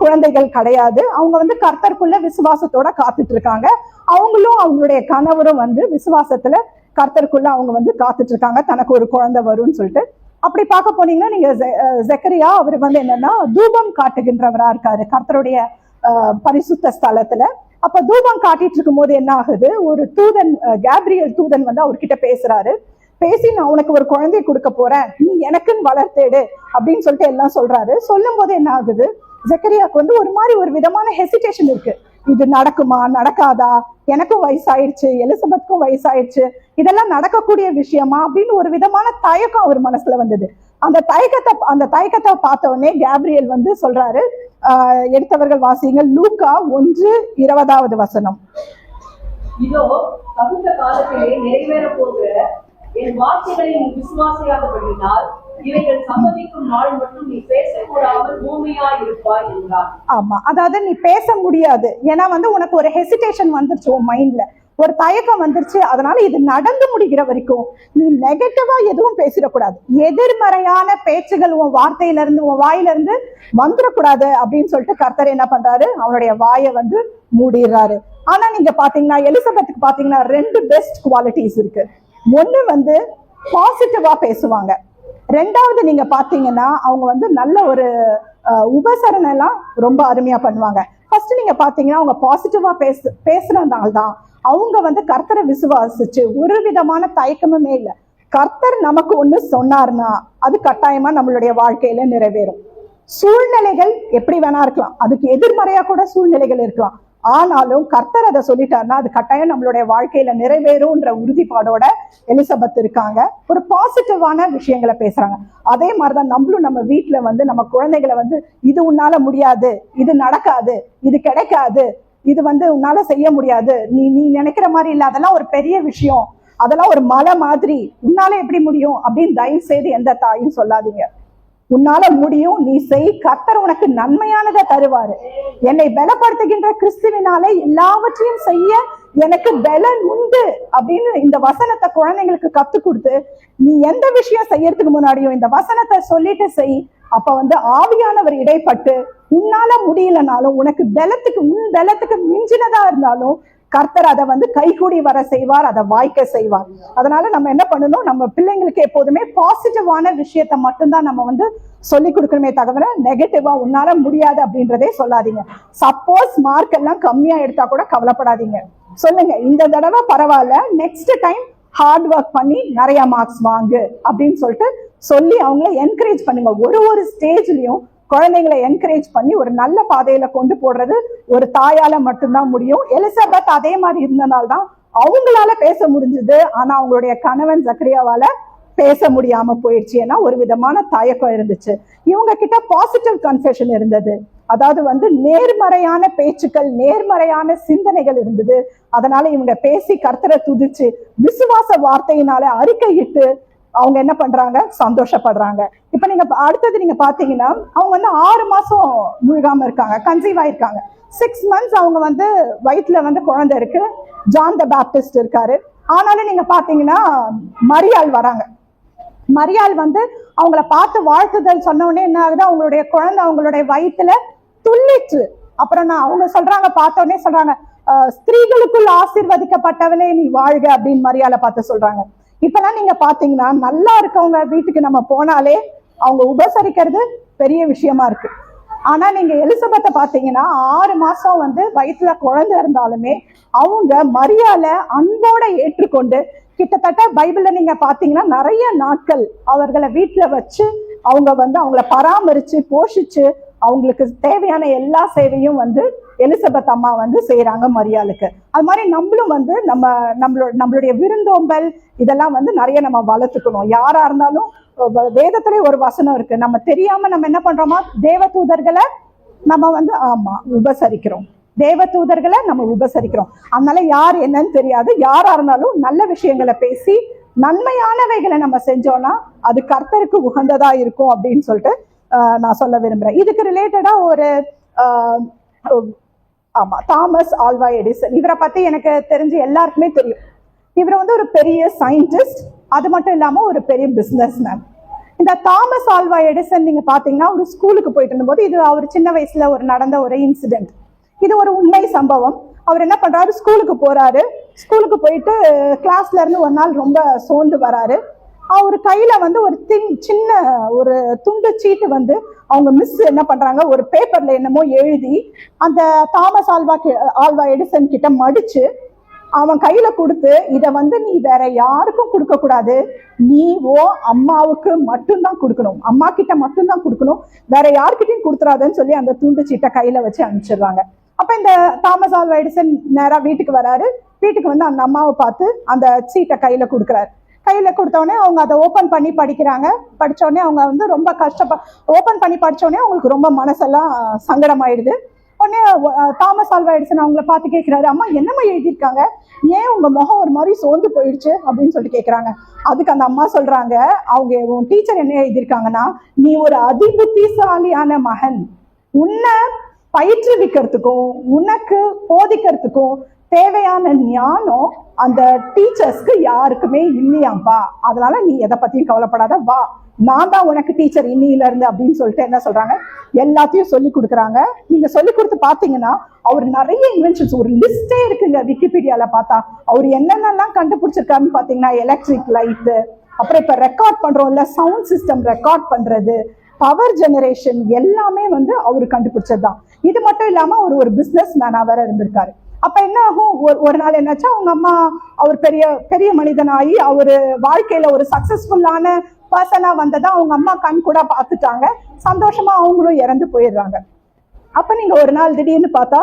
குழந்தைகள் கிடையாது. அவங்க வந்து கர்த்தருக்குள்ள விசுவாசத்தோட காத்துட்டு இருக்காங்க. அவங்களும் அவங்களுடைய கணவரும் வந்து விசுவாசத்துல கர்த்தருக்குள்ள அவங்க வந்து காத்துட்டு இருக்காங்க, தனக்கு ஒரு குழந்தை வரும்னு சொல்லிட்டு. அப்படி பார்க்க போனீங்கன்னா நீங்க ஜெக்கரியா, அவர் வந்து என்னன்னா தூபம் காட்டுகின்றவரா இருக்காரு கர்த்தருடைய பரிசுத்த ஸ்தலத்துல. அப்ப தூபம் காட்டிட்டு இருக்கும் போது என்ன ஆகுது, ஒரு தூதன், கேப்ரியல் தூதன் வந்து அவர்கிட்ட பேசுறாரு. பேசி நான் உனக்கு ஒரு குழந்தைய கொடுக்க போறேன், நீ எனக்குன்னு வளர்த்தேடு அப்படின்னு சொல்லிட்டு எல்லாம் சொல்றாரு. சொல்லும் போது என்ன ஆகுது, ஜெக்கரியாவுக்கு வந்து ஒரு விதமான ஹெசிடேஷன் இருக்கு. இது நடக்குமா நடக்காதா, எனக்கும் வயசாயிடுச்சு, எலிசபெத்துக்கும் வயசாயிடுச்சு, இதெல்லாம் நடக்கக்கூடிய விஷயமா அப்படின்னு ஒரு விதமான தயக்கம் அவர் மனசுல வந்தது. அந்த தயக்கத்தை பார்த்த உடனே கேப்ரியல் வந்து சொல்றாரு, எடுத்தவர்கள் வாசியுங்கள், லூக்கா 1:20. இதோ தகுந்த காலத்திலே நிறைவேற போகிற என் வார்த்தைகளை நீ விசுவாசியாதபடியினால் இவைகள் சம்பவிக்கும் நாள் மட்டும் நீ பேசக்கூடாமல் பூமியா இருப்பாய் என்றார். ஆமா, அதாவது நீ பேச முடியாது, ஏன்னா வந்து உனக்கு ஒரு ஹெசிடேஷன் வந்துருச்சு, உன் மைண்ட்ல ஒரு தயக்கம் வந்துருச்சு. அதனால இது நடந்து முடிகிற வரைக்கும் நீ நெகட்டிவா எதுவும் பேசிடக்கூடாது, எதிர்மறையான பேச்சுகள் உன் வார்த்தையில இருந்து உன் வாயில இருந்து வந்துடக்கூடாது அப்படின்னு சொல்லிட்டு கர்த்தர் என்ன பண்றாரு, அவனுடைய வாயை வந்து மூடிடுறாரு. ஆனா நீங்க பாத்தீங்கன்னா எலிசபெத்துக்கு பாத்தீங்கன்னா 2 பெஸ்ட் குவாலிட்டிஸ் இருக்கு. ஒண்ணு வந்து பாசிட்டிவா பேசுவாங்க, ரெண்டாவது நீங்க பாத்தீங்கன்னா அவங்க வந்து நல்ல ஒரு உபசரணை எல்லாம் ரொம்ப அருமையா பண்ணுவாங்க. ஃபர்ஸ்ட் நீங்க பாத்தீங்கன்னா அவங்க பாசிட்டிவா பேசுறதுனால்தான் அவங்க வந்து கர்த்தரை விசுவாசிச்சு ஒரு விதமான தயக்கமுமே இல்லை. கர்த்தர் நமக்கு ஒண்ணு சொன்னார்னா அது கட்டாயமா நம்மளுடைய வாழ்க்கையில நிறைவேறும். சூழ்நிலைகள் எப்படி வேணா இருக்கலாம், அதுக்கு எதிர்மறையா கூட சூழ்நிலைகள் இருக்கலாம், ஆனாலும் கர்த்தர் அதை சொல்லிட்டாருன்னா அது கட்டாயம் நம்மளுடைய வாழ்க்கையில நிறைவேறும்ன்ற உறுதிப்பாடோட எலிசபெத் இருக்காங்க. ஒரு பாசிட்டிவான விஷயங்களை பேசுறாங்க. அதே மாதிரிதான் நம்மளும் நம்ம வீட்டுல வந்து நம்ம குழந்தைகளை வந்து இது உன்னால முடியாது, இது நடக்காது, இது கிடைக்காது, இது வந்து உன்னால செய்ய முடியாது, நீ நினைக்கிற மாதிரி இல்லை, அதெல்லாம் ஒரு பெரிய விஷயம், அதெல்லாம் ஒரு மலை மாதிரி, உன்னால எப்படி முடியும் அப்படின்னு தயவு செய்து எந்த தாயும் சொல்லாதீங்க. உன்னால முடியும், நீ செய், கர்த்தர் உனக்கு நன்மையானதை தருவாரு. என்னை பலப்படுத்துகின்ற கிறிஸ்துவினாலே எல்லாவற்றையும் செய்ய எனக்கு பலன் உண்டு அப்படின்னு இந்த வசனத்தை குழந்தைங்களுக்கு கத்து கொடுத்து, நீ எந்த விஷயம் செய்யறதுக்கு முன்னாடியும் இந்த வசனத்தை சொல்லிட்டு செய். அப்ப வந்து ஆவியானவர் இடைப்பட்டு உன்னால முடியலனாலும், உனக்கு உன் பலத்துக்கு மிஞ்சினதா இருந்தாலும் கர்த்தர் அதை வந்து கைகூடி வர செய்வார், அதை வாய்க்க செய்வார். அதனால நம்ம என்ன பண்ணணும், நம்ம பிள்ளைங்களுக்கு எப்போதுமே பாசிட்டிவான விஷயத்த மட்டும்தான் நம்ம வந்து சொல்லி கொடுக்கணுமே தவிர நெகட்டிவா உன்னால முடியாது அப்படின்றதே சொல்லாதீங்க. சப்போஸ் மார்க் எல்லாம் கம்மியா எடுத்தா கூட கவலைப்படாதீங்க, சொல்லுங்க இந்த தடவை பரவாயில்ல, நெக்ஸ்ட் டைம் ஹார்ட் ஒர்க் பண்ணி நிறைய மார்க்ஸ் வாங்கு அப்படின்னு சொல்லிட்டு சொல்லி அவங்கள என்கரேஜ் பண்ணுங்க. ஒரு ஸ்டேஜ்லயும் குழந்தைங்களை என்கரேஜ் பண்ணி ஒரு நல்ல பாதையில கொண்டு போடுறது ஒரு தாயால மட்டும்தான் முடியும். எலிசபெத் அதே மாதிரி இருந்தனால்தான் அவங்களால பேச முடிஞ்சது. ஆனா அவங்களுடைய கணவன் சக்கரியாவால பேச முடியாம போயிடுச்சு. ஏன்னா ஒரு விதமான தயக்கம் இருந்துச்சு. இவங்க கிட்ட பாசிட்டிவ் கன்ஃபெஷன் இருந்தது, அதாவது வந்து நேர்மறையான பேச்சுக்கள், நேர்மறையான சிந்தனைகள் இருந்தது. அதனால இவங்க பேசி கர்த்தரை துதிச்சு விசுவாச வார்த்தையினால அறிக்கையிட்டு அவங்க என்ன பண்றாங்க, சந்தோஷப்படுறாங்க. இப்ப நீங்க அடுத்தது நீங்க பாத்தீங்கன்னா அவங்க வந்து 6 மாசம் முழுகாம இருக்காங்க, கன்சீவ் ஆயிருக்காங்க. 6 months அவங்க வந்து வயிற்றுல வந்து குழந்தை இருக்கு, ஜான் த பேப்டிஸ்ட் இருக்காரு. ஆனாலும் நீங்க பாத்தீங்கன்னா மரியாள் வராங்க. மரியாள் வந்து அவங்கள பார்த்து வாழ்த்துதல் சொன்ன உடனே என்ன ஆகுது, அவங்களுடைய குழந்தை அவங்களுடைய வயிற்றுல துள்ளிச்சு. அப்புறம் அவங்க சொல்றாங்க, பார்த்த உடனே சொல்றாங்க, ஸ்திரீகளுக்குள் ஆசீர்வதிக்கப்பட்டவளே நீ வாழ்க அப்படின்னு மரியாளை பார்த்து சொல்றாங்க. இப்பெல்லாம் நீங்க பாத்தீங்கன்னா நல்லா இருக்கவங்க வீட்டுக்கு நம்ம போனாலே அவங்க உபசரிக்கிறது பெரிய விஷயமா இருக்கு. ஆனா நீங்க எலிசபெத்தை பாத்தீங்கன்னா 6 மாசம் வந்து வயிற்றுல குழந்தை இருந்தாலுமே அவங்க மரியாதை அன்போட ஏற்றுக்கொண்டு, கிட்டத்தட்ட பைபிள்ல நீங்க பாத்தீங்கன்னா நிறைய நாட்கள் அவர்களை வீட்டுல வச்சு அவங்க வந்து அவங்கள பராமரிச்சு போஷிச்சு அவங்களுக்கு தேவையான எல்லா சேவையும் வந்து எலிசபெத் அம்மா வந்து செய்யறாங்க மரியாளுக்கு. அது மாதிரி நம்மளும் வந்து நம்மளுடைய விருந்தோம்பல் இதெல்லாம் வந்து நிறைய நம்ம வளர்த்துக்கணும். யாரா இருந்தாலும் வேதத்திலே ஒரு வசனம் இருக்கு, நம்ம தெரியாம நம்ம என்ன பண்றோமா, தேவதூதர்களை நம்ம வந்து உபசரிக்கிறோம், தேவதூதர்களை நம்ம உபசரிக்கிறோம். அதனால யார் என்னன்னு தெரியாது, யாரா இருந்தாலும் நல்ல விஷயங்களை பேசி நன்மையானவைகளை நம்ம செஞ்சோம்னா அது கர்த்தருக்கு உகந்ததா இருக்கும் அப்படின்னு சொல்லிட்டு நான் சொல்ல விரும்புறேன். இதுக்கு ரிலேட்டடா ஒரு தாமஸ் ஆல்வா எடிசன், இவரை பத்தி எனக்கு தெரிஞ்சு எல்லாருக்குமே தெரியும். இவர் வந்து ஒரு பெரிய சயின்டிஸ்ட், அது மட்டும் இல்லாம ஒரு பெரிய பிசினஸ் மேன். இந்த தாமஸ் ஆல்வா எடிசன் நீங்க பாத்தீங்கன்னா ஒரு ஸ்கூலுக்கு போயிட்டு இருந்தபோது, இது அவர் சின்ன வயசுல நடந்த ஒரு இன்சிடென்ட், இது ஒரு உண்மை சம்பவம். அவர் என்ன பண்றாரு, ஸ்கூலுக்கு போறாரு. ஸ்கூலுக்கு போயிட்டு கிளாஸ்ல இருந்து ஒரு நாள் ரொம்ப சோர்ந்து வராரு. அவர் கையில வந்து ஒரு சின்ன ஒரு துண்டு சீட்டு வந்து அவங்க மிஸ் என்ன பண்றாங்க, ஒரு பேப்பர்ல என்னமோ எழுதி அந்த தாமஸ் ஆல்வா எடிசன் கிட்ட மடிச்சு அவன் கையில கொடுத்து, இதை வந்து நீ வேற யாருக்கும் கொடுக்க கூடாது, நீ அம்மாவுக்கு மட்டும்தான் கொடுக்கணும், அம்மா கிட்ட மட்டும்தான் கொடுக்கணும், வேற யாருக்கிட்டையும் கொடுத்துறாதுன்னு சொல்லி அந்த துண்டு சீட்டை கையில வச்சு அனுப்பிச்சிடுறாங்க. அப்ப இந்த தாமஸ் ஆல்வா எடிசன் நேரா வீட்டுக்கு வராரு. வீட்டுக்கு வந்து அந்த அம்மாவை பார்த்து அந்த சீட்டை கையில கொடுக்குறாரு. கையில கொடுத்தோடனே அவங்க அதை ஓபன் பண்ணி படிக்கிறாங்க. படிச்ச உடனே அவங்க வந்து ரொம்ப ஓபன் பண்ணி படிச்ச உடனே அவங்களுக்கு ரொம்ப மனசெல்லாம் சங்கடமாயிடுது. உடனே தாமஸ் ஆல்வா எடிசன் அவங்கள பார்த்து கேட்கிறாரு, அம்மா என்னம்மா எழுதியிருக்காங்க, ஏன் உங்க முகம் ஒரு மாதிரி சோர்ந்து போயிடுச்சு அப்படின்னு சொல்லிட்டு கேட்கறாங்க. அதுக்கு அந்த அம்மா சொல்றாங்க, அவங்க உன் டீச்சர் என்ன எழுதியிருக்காங்கன்னா, நீ ஒரு அதிபுத்திசாலியான மகன், உன்னை பயிற்றுவிக்கிறதுக்கும் உனக்கு போதிக்கிறதுக்கும் தேவையான ஞானம் அந்த டீச்சர்ஸ்க்கு யாருக்குமே இல்லையாம்பா, அதனால நீ எதை பத்தியும் கவலைப்படாத, வா நான் தான் உனக்கு டீச்சர் இன்னில இருந்து அப்படின்னு சொல்லிட்டு என்ன சொல்றாங்க, எல்லாத்தையும் சொல்லி கொடுக்குறாங்க. நீங்க சொல்லி கொடுத்து பாத்தீங்கன்னா அவர் நிறைய இன்வென்ஷன்ஸ், ஒரு லிஸ்டே இருக்குங்க விக்கிபீடியால பார்த்தா. அவர் என்னென்னலாம் கண்டுபிடிச்சிருக்காருன்னு பாத்தீங்கன்னா, எலக்ட்ரிக் லைட்டு, அப்புறம் இப்ப ரெக்கார்ட் பண்றோம்ல சவுண்ட் சிஸ்டம் ரெக்கார்ட் பண்றது, பவர் ஜெனரேஷன், எல்லாமே வந்து அவரு கண்டுபிடிச்சதுதான். இது மட்டும் இல்லாம ஒரு பிசினஸ் மேனா வேற இருந்திருக்காரு. அப்ப என்ன ஆகும், ஒரு நாள் என்னாச்சா, அவங்க அம்மா அவர் பெரிய பெரிய மனிதனாகி அவரு வாழ்க்கையில ஒரு சக்சஸ்ஃபுல்லான பர்சனா வந்ததா அவங்க அம்மா கண் கூட பார்த்துட்டாங்க. சந்தோஷமா அவங்களும் இறந்து போயிடுறாங்க. அப்ப நீங்க ஒரு நாள் திடீர்னு பார்த்தா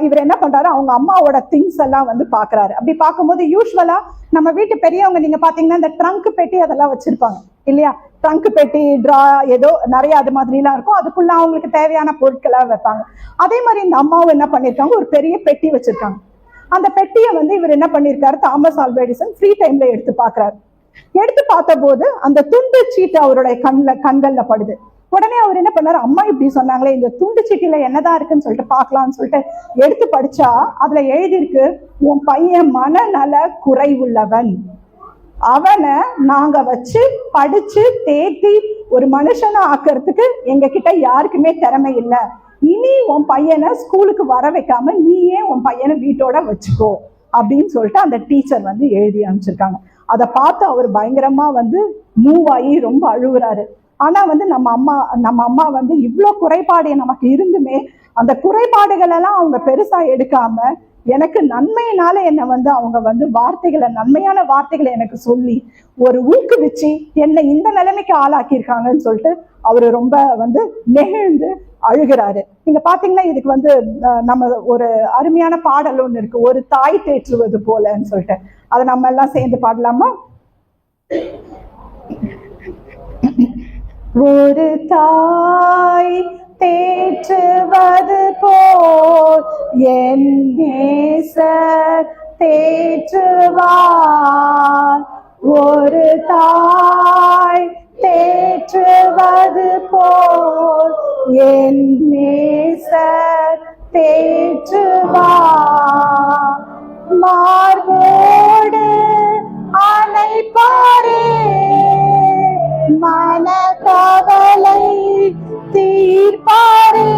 இவர் என்ன பண்றாரு, அவங்க அம்மாவோட திங்ஸ் எல்லாம் வந்து பாக்குறாரு. அப்படி பார்க்கும்போது யூஸ்வலா நம்ம வீட்டு பெரியவங்க நீங்க பாத்தீங்கன்னா இந்த ட்ரங்க் பெட்டி அதெல்லாம் வச்சிருப்பாங்க இல்லையா, ட்ரங்க் பெட்டி, ட்ரா, ஏதோ நிறைய அது மாதிரி எல்லாம் இருக்கும். அதுக்குள்ள அவங்களுக்கு தேவையான பொருட்களா வைப்பாங்க. அதே மாதிரி இந்த அம்மாவும் என்ன பண்ணிருக்காங்க, ஒரு பெரிய பெட்டி வச்சிருக்காங்க. அந்த பெட்டியை வந்து இவர் என்ன பண்ணிருக்காரு, தாமஸ் ஆல்வா எடிசன் ஃப்ரீ டைம்ல எடுத்து பாக்குறாரு. எடுத்து பார்த்த போது அந்த துண்டு சீட்டு அவருடைய கண்கள்ல படுது. உடனே அவர் என்ன பண்ணாரு, அம்மா இப்படி சொன்னாங்களே, இந்த துண்டு சீட்டில என்னதான் இருக்குன்னு சொல்லிட்டு பார்க்கலாம்னு சொல்லிட்டு எடுத்து படிச்சா அதுல எழுதியிருக்கு, உன் பையன் மனநல குறைவுள்ளவன், அவனை நாங்க வச்சு படிச்சு தேத்தி ஒரு மனுஷனை ஆக்கிறதுக்கு எங்க கிட்ட யாருக்குமே திறமை இல்லை, இனி உன் பையனை ஸ்கூலுக்கு வர வைக்காம நீயே உன் பையனை வீட்டோட வச்சுக்கோ அப்படின்னு சொல்லிட்டு அந்த டீச்சர் வந்து எழுதி அனுப்பிச்சிருக்காங்க. அதை பார்த்து அவர் பயங்கரமா வந்து மூவ் ஆகி ரொம்ப அழுகுறாரு. ஆனா வந்து நம்ம அம்மா வந்து இவ்வளோ குறைபாடு நமக்கு இருந்துமே அந்த குறைபாடுகள் எல்லாம் அவங்க பெருசா எடுக்காம எனக்கு நன்மையினால என்னை வந்து அவங்க வந்து வார்த்தைகளை, நன்மையான வார்த்தைகளை எனக்கு சொல்லி ஒரு ஊக்குவிச்சு என்னை இந்த நிலைமைக்கு ஆளாக்கியிருக்காங்கன்னு சொல்லிட்டு அவரு ரொம்ப வந்து நெகிழ்ந்து அழுகிறாரு. நீங்க பாத்தீங்கன்னா இதுக்கு வந்து நம்ம ஒரு அருமையான பாடல் ஒண்ணு இருக்கு, ஒரு தாய் தேற்றுவது போலன்னு சொல்லிட்டு. அதை நம்ம எல்லாம் சேர்ந்து பாடலாமா? ஒரு தாய் தேற்றுவது போல் என் நேசர் தேற்றுவார், ஒரு தாய் தேற்றுவது போல் என் நேசர் தேற்றுவார், மார்போடு அணைப்பாரே மன கவலை தீர்ப்பாரே,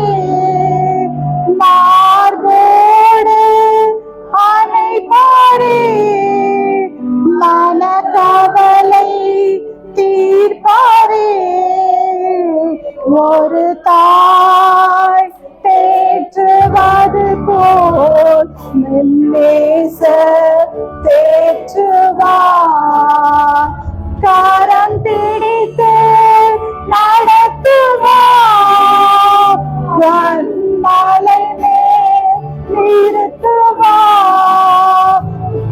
மார்போடு அணைப்பாரே மன கவலை தீர்ப்பாரே, ஒரு தாய் தேற்றுவது போல் நேசர் தேற்றுவார், கரம் பிடித்து நடத்துவார், கண்மலை மேல் நிறுத்துவார்,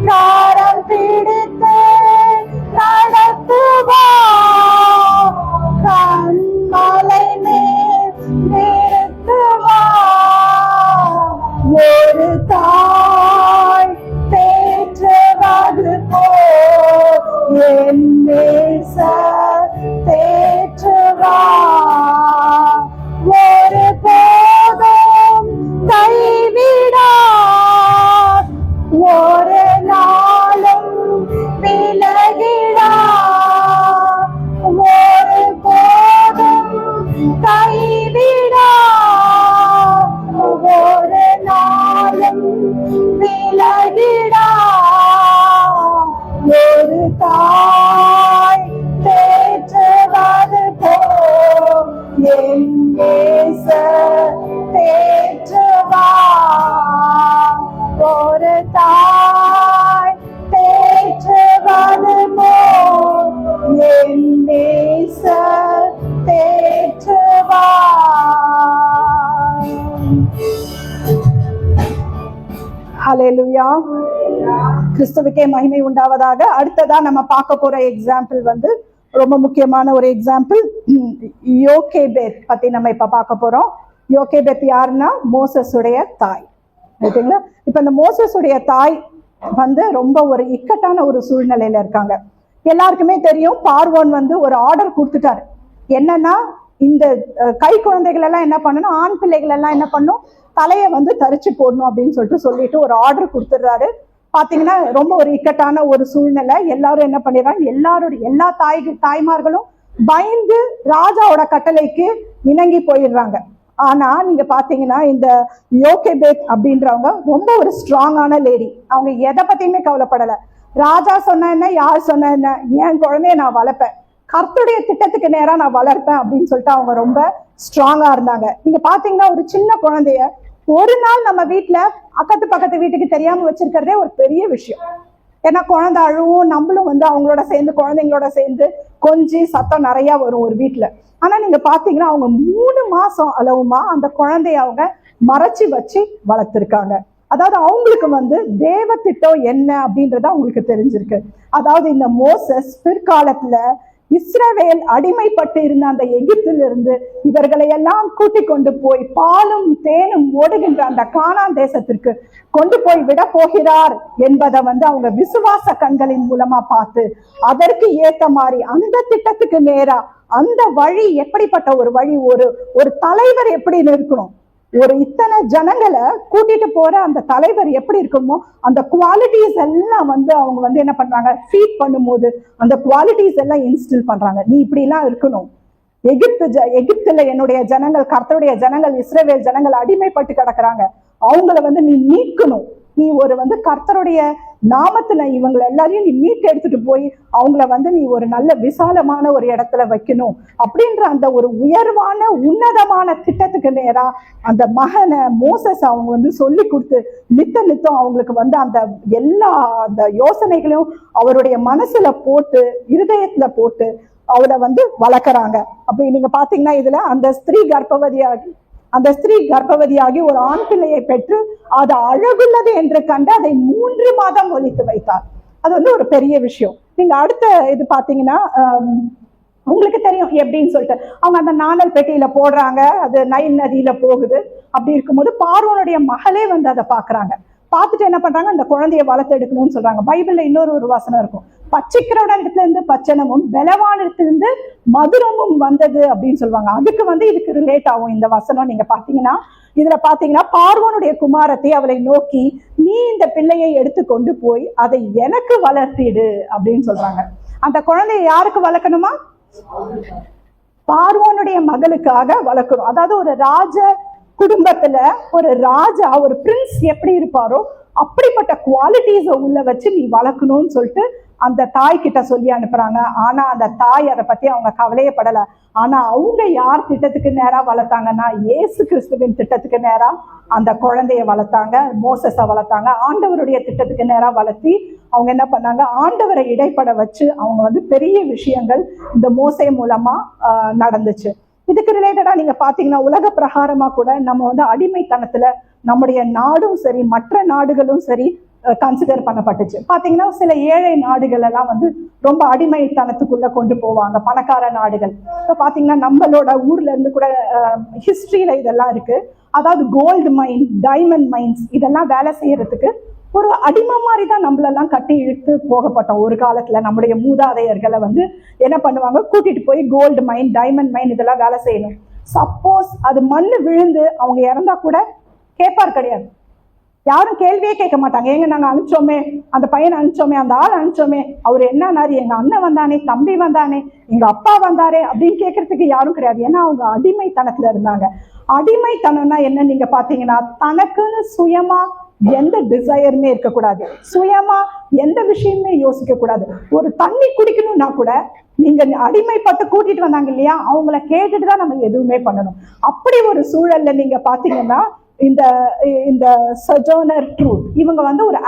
கரம் பிடித்து நடத்துவார், கண்மலை மேல் நிறுத்துவார், ஒரு தாய் தேற்றுவது போல் என் நேசர் தேற்றுவார், ஒரு போதும் கைவிடார், ஒரு நாளும் விலகிடார், ஒரு போதும் கைவிடார், ஒரு நாளும் விலகிடார், ஒரு தாய் தேற்றுவது போல் என் நேசர் தேற்றுவார், ஒரு தாய் தேற்றுவது போல் என் நேசர் தேற்றுவார். ஹல்லேலூயா, கிறிஸ்துவுக்கே மகிமை உண்டாவதாக. அடுத்ததா நம்ம பார்க்க போற எக்ஸாம்பிள் வந்து ரொம்ப முக்கியமான ஒரு எக்ஸாம்பிள், யோகேபேத் பத்தி நம்ம இப்ப பார்க்க போறோம். யோகேபேத் யாருன்னா மோசஸுடைய தாய். ஓகேங்களா? இப்ப இந்த மோசஸுடைய தாய் வந்து ரொம்ப ஒரு இக்கட்டான ஒரு சூழ்நிலையில இருக்காங்க. எல்லாருக்குமே தெரியும், பார்வோன் வந்து ஒரு ஆர்டர் கொடுத்துட்டாரு. என்னன்னா, இந்த கை குழந்தைகள் எல்லாம் என்ன பண்ணணும், ஆண் பிள்ளைகள் எல்லாம் என்ன பண்ணும், தலையை வந்து தரிச்சு போடணும் அப்படின்னு சொல்லிட்டு ஒரு ஆர்டர் கொடுத்துடுறாரு. பாத்தீங்கன்னா ரொம்ப ஒரு இக்கட்டான ஒரு சூழ்நிலை. எல்லாரும் என்ன பண்ணிடுறாங்க, எல்லா தாய்மார்களும் பயந்து ராஜாவோட கட்டளைக்கு இணங்கி போயிடுறாங்க. ஆனா நீங்க பாத்தீங்கன்னா இந்த யோகேபேத் அப்படின்றவங்க ரொம்ப ஒரு ஸ்ட்ராங்கான லேடி. அவங்க எதை பத்தியுமே கவலைப்படல. ராஜா சொன்ன என்ன, யார் சொன்ன என்ன, என் குழந்தைய நான் வளர்ப்பேன், கர்த்தருடைய திட்டத்துக்கு நேரா நான் வளர்ப்பேன் அப்படின்னு சொல்லிட்டு அவங்க ரொம்ப ஸ்ட்ராங்கா இருந்தாங்க. நீங்க பாத்தீங்கன்னா ஒரு சின்ன குழந்தைய ஒரு நாள் நம்ம வீட்டுல பக்கத்து வீட்டுக்கு தெரியாம வச்சிருக்கிறதே ஒரு பெரிய விஷயம். ஏன்னா குழந்தை அழுவும், நம்மளும் வந்து அவங்களோட சேர்ந்து குழந்தைங்களோட சேர்ந்து கொஞ்சம் சத்தம் நிறைய வரும் ஒரு வீட்டுல. ஆனா நீங்க பாத்தீங்கன்னா அவங்க 3 மாசம் அளவுமா அந்த குழந்தைய அவங்க மறைச்சு வச்சு வளர்த்திருக்காங்க. அதாவது அவங்களுக்கு வந்து தேவ திட்டம் என்ன அப்படின்றத அவங்களுக்கு தெரிஞ்சிருக்கு. அதாவது இந்த மோசஸ் பிற்காலத்துல இஸ்ரவேல் அடிமைப்பட்டு இருந்த அந்த எகிப்திலிருந்து இவர்களை எல்லாம் கூட்டிக் கொண்டு போய் பாலும் தேனும் ஓடுகின்ற அந்த கானான் தேசத்திற்கு கொண்டு போய் விட போகிறார் என்பதை அவங்க விசுவாச கண்களின் மூலமா பார்த்து அதற்கு ஏத்த மாதிரி அந்த திட்டத்துக்கு நேரா அந்த வழி எப்படிப்பட்ட ஒரு வழி, ஒரு தலைவர் எப்படி இருக்கணும், ஒரு இத்தனை ஜனங்களை கூட்டிட்டு போற அந்த தலைவர் எப்படி இருக்கணுமோ அந்த குவாலிட்டிஸ் எல்லாம் அவங்க என்ன பண்றாங்க, ஃபீட் பண்ணும்போது அந்த குவாலிட்டிஸ் எல்லாம் இன்ஸ்டில் பண்றாங்க. நீ இப்படி எல்லாம் இருக்கணும். எகிப்துல என்னுடைய ஜனங்கள், கர்த்தருடைய ஜனங்கள், இஸ்ரவேல் ஜனங்கள் அடிமைப்பட்டு கிடக்குறாங்க. அவங்கள நீ மீட்கணும். நீ ஒரு கர்த்தருடைய நாமத்துல இவங்களை எல்லாரையும் நீ மீட்டு எடுத்துட்டு போய் அவங்கள நீ ஒரு நல்ல விசாலமான ஒரு இடத்துல வைக்கணும் அப்படின்ற அந்த ஒரு உயர்வான உன்னதமான திட்டத்துக்கு நேரா அந்த மகனை மோசஸ் அவங்க சொல்லி கொடுத்து நித்தம் அவங்களுக்கு அந்த எல்லா அந்த யோசனைகளையும் அவருடைய மனசுல போட்டு இருதயத்துல போட்டு அவளை வளர்க்குறாங்க. அப்படி நீங்க பாத்தீங்கன்னா இதுல அந்த ஸ்திரீ கர்ப்பவதியாகி ஒரு ஆண் பிள்ளையை பெற்று அது அழகுள்ளது என்று கண்டு அதை 3 மாதம் ஒலித்து வைத்தார். அது ஒரு பெரிய விஷயம். நீங்க அடுத்த இது பாத்தீங்கன்னா உங்களுக்கு தெரியும் எப்படின்னு சொல்லிட்டு அவங்க அந்த நாணல் பெட்டியில போடுறாங்க, அது நைல் நதியில போகுது. அப்படி இருக்கும்போது பார்வோனுடைய மகளே அதை பாக்குறாங்க. பார்த்துட்டு என்ன பண்றாங்க, அந்த குழந்தைய வளர்த்து எடுக்கணும்னு சொல்றாங்க. பைபிள்ல இன்னொரு வசனம் இருக்கும், பச்சிக்கிறவனிடத்துல இருந்து பச்சனமும் பலவானிடத்திலிருந்து மதுரமும் வந்தது அப்படின்னு சொல்லுவாங்க. அதுக்கு இதுக்கு ரிலேட் ஆகும் இந்த வசனம். நீங்க பாத்தீங்கன்னா இதுல பாத்தீங்கன்னா பார்வோனுடைய குமாரத்தை அவளை நோக்கி, நீ இந்த பிள்ளையை எடுத்து கொண்டு போய் அதை எனக்கு வளர்த்திடு அப்படின்னு சொல்றாங்க. அந்த குழந்தைய யாருக்கு வளர்க்கணுமா? பார்வோனுடைய மகளுக்காக வளர்க்கணும். அதாவது ஒரு ராஜ குடும்பத்துல ஒரு ராஜா, ஒரு பிரின்ஸ் எப்படி இருப்பாரோ அப்படிப்பட்ட குவாலிட்டிஸை உள்ள வச்சு நீ வளர்க்கணும்னு சொல்லிட்டு அந்த தாய் கிட்ட சொல்லி அனுப்புறாங்க. ஆனா அந்த தாய் அதை பத்தி அவங்க கவலையப்படல. ஆனா அவங்க யார் திட்டத்துக்கு நேரா வளர்த்தாங்கன்னா இயேசு கிறிஸ்துவின் திட்டத்துக்கு நேரா அந்த குழந்தைய வளர்த்தாங்க, மோசஸை வளர்த்தாங்க. ஆண்டவருடைய திட்டத்துக்கு நேரா வளர்த்தி அவங்க என்ன பண்ணாங்க, ஆண்டவரை இடைப்பட வச்சு அவங்க பெரிய விஷயங்கள் இந்த மோசே மூலமா நடந்துச்சு. இதுக்கு ரிலேட்டடா நீங்க பாத்தீங்கன்னா உலக பிரகாரமா கூட நம்ம அடிமைத்தனத்துல நம்முடைய நாடும் சரி மற்ற நாடுகளும் சரி கன்சிடர் பண்ணப்பட்டுச்சு. பாத்தீங்கன்னா சில ஏழை நாடுகள் எல்லாம் ரொம்ப அடிமைத்தனத்துக்குள்ள கொண்டு போவாங்க, பணக்கார நாடுகள். இப்போ பாத்தீங்கன்னா நம்மளோட ஊர்ல இருந்து கூட ஹிஸ்டரியில இதெல்லாம் இருக்கு. அதாவது கோல்டு மைன், டைமண்ட் மைன்ஸ் இதெல்லாம் வேலை செய்யறதுக்கு ஒரு அடிமை மாதிரி தான் நம்மளெல்லாம் கட்டி இழுத்து போகப்பட்டோம். ஒரு காலத்துல நம்முடைய மூதாதையர்களை என்ன பண்ணுவாங்க, கூட்டிட்டு போய் கோல்டு மைன், டைமண்ட் மைன் இதெல்லாம் வேலை செய்யணும். சப்போஸ் அது மண்ணு விழுந்து அவங்க இறந்தா கூட கேட்பார் கிடையாது, யாரும் கேள்வியே கேட்க மாட்டாங்க. ஏங்க நாங்க அனுப்பிச்சோமே, அந்த பையனை அனுப்பிச்சோமே, அந்த ஆள் அனுப்பிச்சோமே, அவர் என்னன்னாரு, எங்க அண்ணன் வந்தானே, தம்பி வந்தானே, எங்க அப்பா வந்தாரே அப்படின்னு கேட்கறதுக்கு யாரும் கிடையாது. ஏன்னா அவங்க அடிமைத்தனத்துல இருந்தாங்க. அடிமைத்தனம்னா என்ன நீங்க பாத்தீங்கன்னா, தனக்குன்னு சுயமா எந்த டிசையருமே இருக்கக்கூடாது, சுயமா எந்த விஷயமே யோசிக்க கூடாது. ஒரு தண்ணி குடிக்கணும்னா கூட நீங்க அடிமைப்பட்டு கூட்டிட்டு வந்தாங்க இல்லையா, அவங்கள கேட்டுட்டு தான் நம்ம எதுவுமே பண்ணணும். அப்படி ஒரு சூழல்ல நீங்க பாத்தீங்கன்னா இந்த சஜோனர் ட்ரூத் இவங்க ஒரு